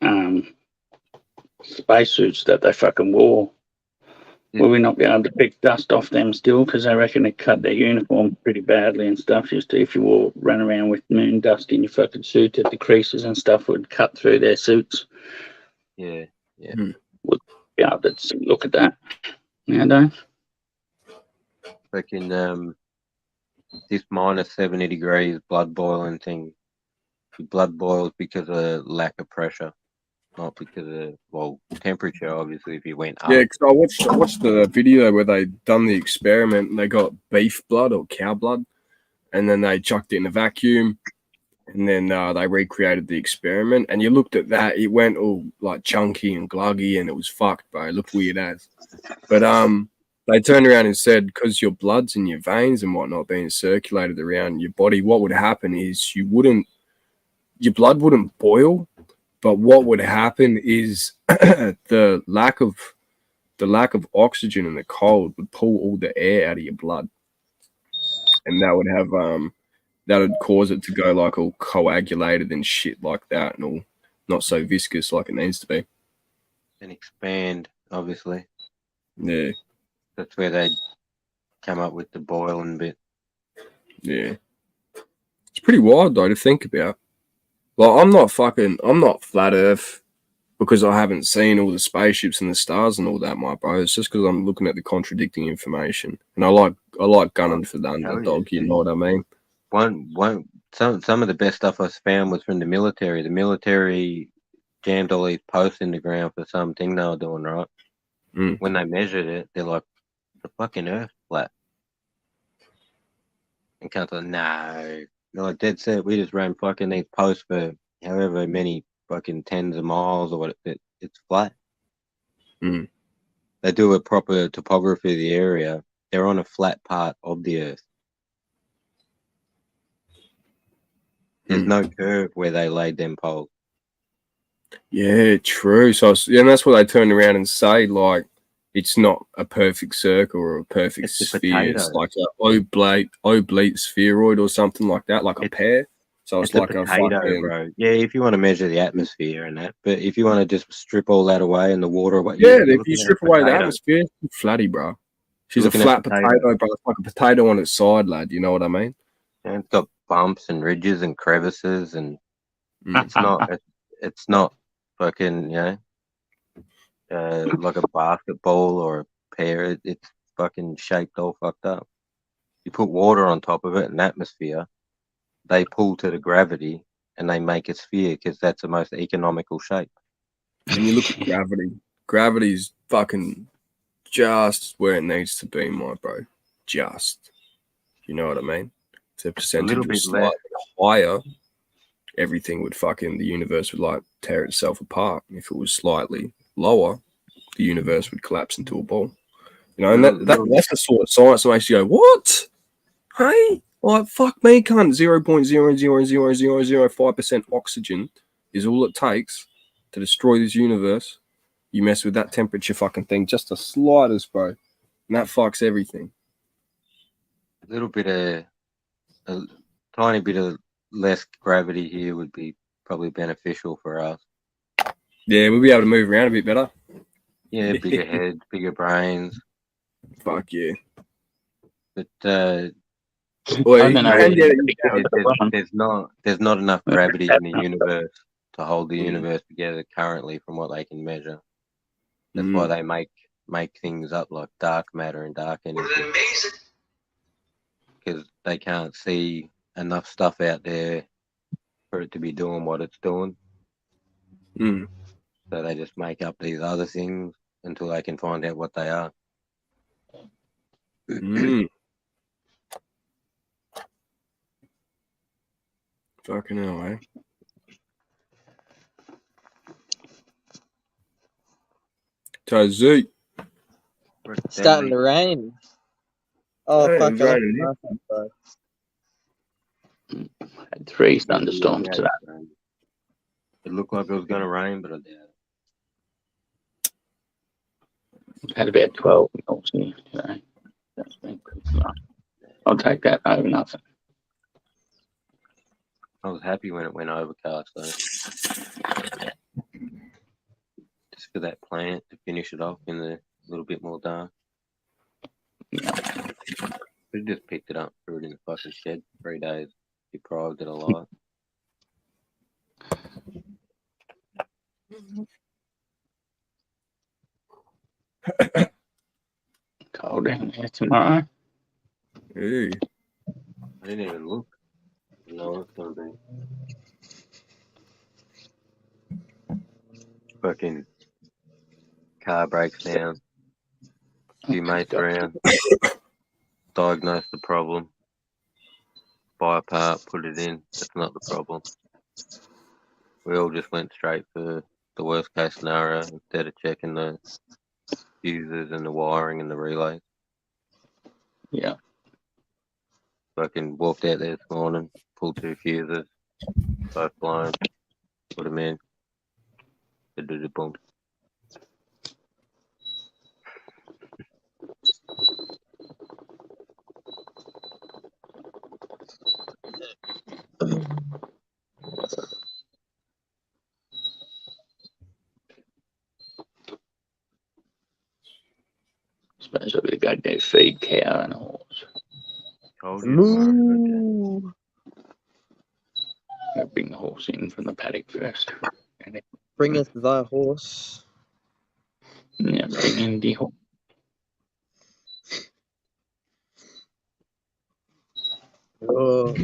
and spacesuits that they fucking wore. Will we not be able to pick dust off them still? Because they reckon they cut their uniform pretty badly and stuff. Just if you run around with moon dust in your fucking suit at the creases and stuff, would cut through their suits. Yeah, Be able to look at that nowadays. Fucking this minus 70 degrees blood boiling thing. Your blood boils because of lack of pressure, not because of temperature. Obviously, if you went up. Yeah, because I watched the video where they done the experiment and they got beef blood or cow blood, and then they chucked it in a vacuum, and then they recreated the experiment. And you looked at that, it went all like chunky and gluggy, and it was fucked, bro. It looked weird as. But they turned around and said because your blood's in your veins and whatnot being circulated around your body, what would happen is your blood wouldn't boil, but what would happen is the lack of oxygen and the cold would pull all the air out of your blood, and that would cause it to go like all coagulated and shit like that, and all not so viscous like it needs to be. And expand, obviously. Yeah. That's where they come up with the boiling bit. Yeah. It's pretty wild though to think about. Like I'm not flat Earth because I haven't seen all the spaceships and the stars and all that, my bro. It's just because I'm looking at the contradicting information, and I like gunning for the underdog. You know what I mean? Some of the best stuff I found was from the military. The military jammed all these posts in the ground for something they were doing, right? When they measured it, they're like, the fucking Earth flat. And cunts like, no. They're like, dead set, we just ran fucking these posts for however many fucking tens of miles or what, it's flat. They do a proper topography of the area. They're on a flat part of the Earth. There's no curve where they laid them poles. Yeah, true. So, and that's what they turn around and say, like, it's not a perfect circle or a perfect sphere. It's like an oblate spheroid or something like that, like a pear. So it's like a potato, bro. Yeah, if you want to measure the atmosphere and that, but if you want to just strip all that away and the water away, if you strip away the atmosphere, it's flatty, bro. She's a flat potato, bro. It's like a potato on its side, lad. You know what I mean? And it's got bumps and ridges and crevices, and it's not fucking like a basketball or a pear. It's fucking shaped all fucked up. You put water on top of it, an atmosphere. They pull to the gravity and they make a sphere because that's the most economical shape. And you look at gravity. Gravity's fucking just where it needs to be, my bro. Just. You know what I mean? If the percentage was slightly higher, everything would the universe would like tear itself apart. If it was slightly lower, the universe would collapse into a ball. You know, and that's the sort of science that makes you go, what? Hey? Like, fuck me, cunt. 0.00005% oxygen is all it takes to destroy this universe. You mess with that temperature fucking thing, just the slightest, bro. And that fucks everything. A tiny bit of less gravity here would be probably beneficial for us. Yeah, we'll be able to move around a bit better. Yeah, bigger heads, bigger brains. Fuck yeah. But Well, there's not enough gravity in the universe to hold the universe together currently from what they can measure. That's why they make things up like dark matter and dark energy. Because they can't see enough stuff out there for it to be doing what it's doing. So they just make up these other things until they can find out what they are. Fucking hell, eh? Tazik. Starting to rain. Oh, Hey, fuck. it's raining here. Had 3 thunderstorms today. It looked like it was going to rain, but I doubt it. Had about 12 mils here today. That's been pretty nice. I'll take that over nothing. I was happy when it went overcast, though. Just for that plant to finish it off in the little bit more dark. We just picked it up, threw it in the fucking shed for 3 days, deprived it of light. Cold down there tomorrow. Ooh. I didn't even look. No, it's gonna be fucking car breaks down. Few mates around, diagnose the problem, buy a part, put it in. That's not the problem. We all just went straight for the worst case scenario instead of checking the fuses and the wiring and the relays. Yeah. Fucking walked out there this morning, pulled 2 fuses, both blown, put them in, boom. Suppose I've got to go do feed cow and a horse. Told you tomorrow. Moo. I'll bring the horse in from the paddock first. And then, Bring us thy horse. yeah, bring in the horse. Oh,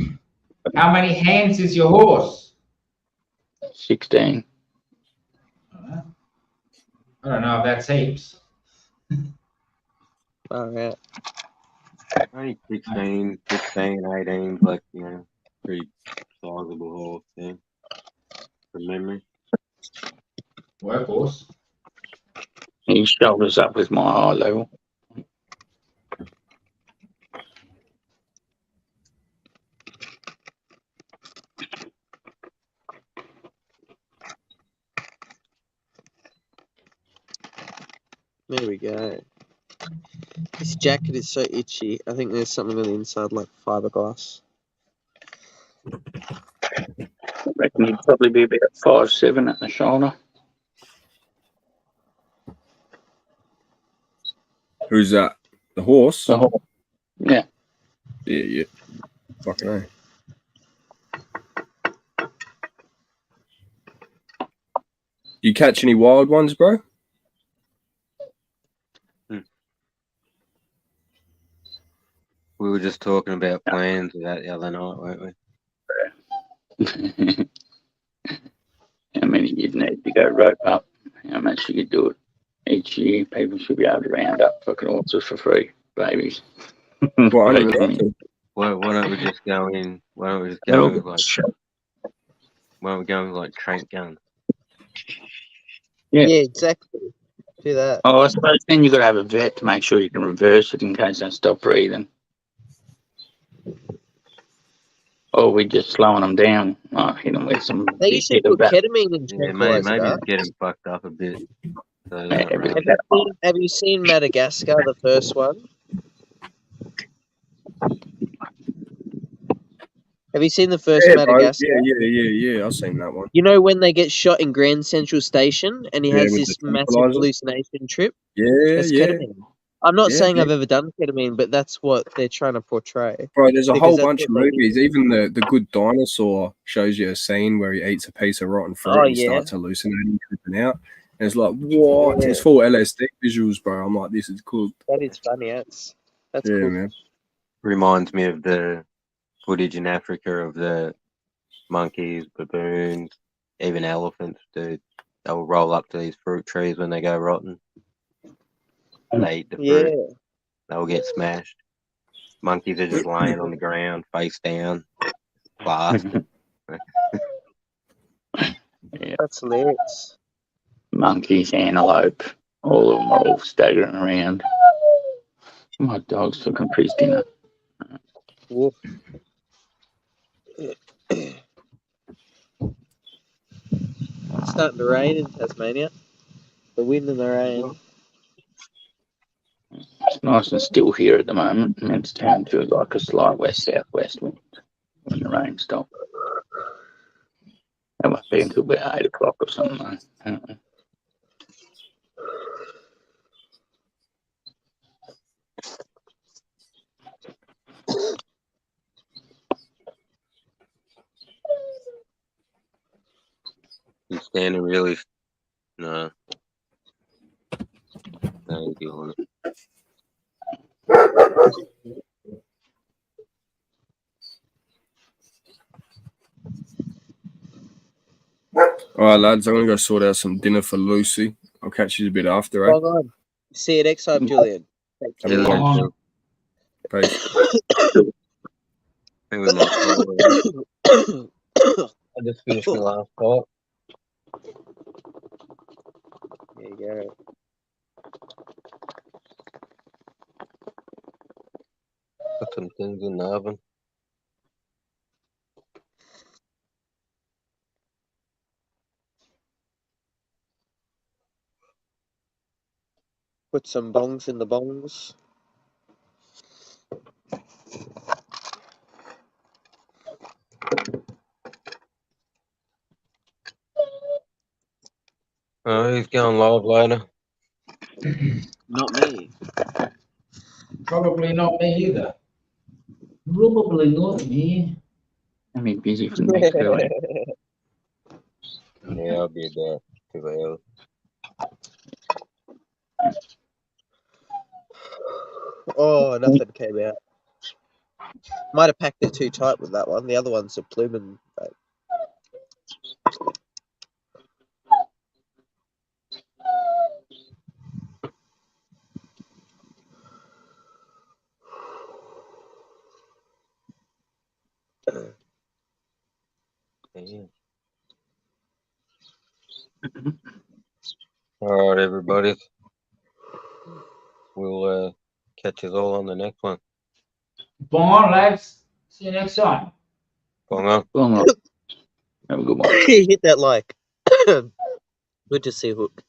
How many hands is your horse? 16. I don't know if that's heaps. all right. Only 16, 18, like, you know, pretty sizable horse thing. From memory. Workhorse. His shoulders up with my eye level. There we go. This jacket is so itchy. I think there's something on the inside like fiberglass. I reckon he'd probably be about 5'7" at the shoulder. Who's that? The horse? The horse. Yeah. Yeah. Fucking A. You catch any wild ones, bro? We were just talking about plans that the other night, weren't we? How many you'd need to go rope up? How much you could do it each year? People should be able to round up fucking horses for free, babies. Well, I don't know. Why don't we just go in? Why don't we just They're go all in with good like? shot. Why don't we go with like Trent guns? Yeah. Yeah, exactly. Do that. Oh, I suppose then you've got to have a vet to make sure you can reverse it in case they stop breathing. Or we just slowing them down. Oh, hit them with some They big used to hit of put that. ketamine in Yeah, tranquilizer. maybe just get him fucked up a bit. So they Yeah, don't run. Have you seen Madagascar, the first one? Have you seen the first Yeah, bro. Madagascar? Yeah. I've seen that one. You know when they get shot in Grand Central Station and he Yeah, has with this the massive tranquilizer. hallucination trip? Yeah. That's ketamine. I'm not Yeah, saying yeah. I've ever done ketamine, but that's what they're trying to portray. Bro, there's a Because whole that's bunch of what they do. movies. Even the Good Dinosaur shows you a scene where he eats a piece of rotten fruit Oh, and he yeah. starts hallucinating, tripping out. And it's like, what? Yeah. It's full LSD visuals, bro. I'm like, this is cool. That is funny. That's Yeah, cool. man. Reminds me of the footage in Africa of the monkeys, baboons, even elephants, dude. They'll roll up to these fruit trees when they go rotten. They eat the fruit. Yeah. They'll get smashed. Monkeys are just laying on the ground, face down, blasted. Yeah. That's hilarious. Monkeys, antelope, all of them are all staggering around. My dog's fucking priest dinner. Woof. It's starting to rain in Tasmania. The wind and the rain. It's nice and still here at the moment, and it's turned to like a slight west-southwest wind when the rain stops. That might be until about 8 o'clock or something, though. I don't know. He's standing really. No. No, deal on it. All right, lads, I'm gonna go sort out some dinner for Lucy. I'll catch you a bit after, eh? Bong on. See you next time, Julian. Take Have a care. good one. on. Peace. I think we might call it. I just finished my last part. There you go. Put some things in the oven. Put some bongs in the bongs. Oh, he's going live later. Not me. Probably not me either. Probably not me. I'm busy for the next early. Yeah, I'll be about 2 hours. Oh, nothing came out. Might have packed it too tight with that one. The other one's a Plumen. Yeah. All right, everybody. We'll catch us all on the next one. Bong on, lads. See you next time. Bong on. Long on. Have a good one. Hit that like. Good to see Hook.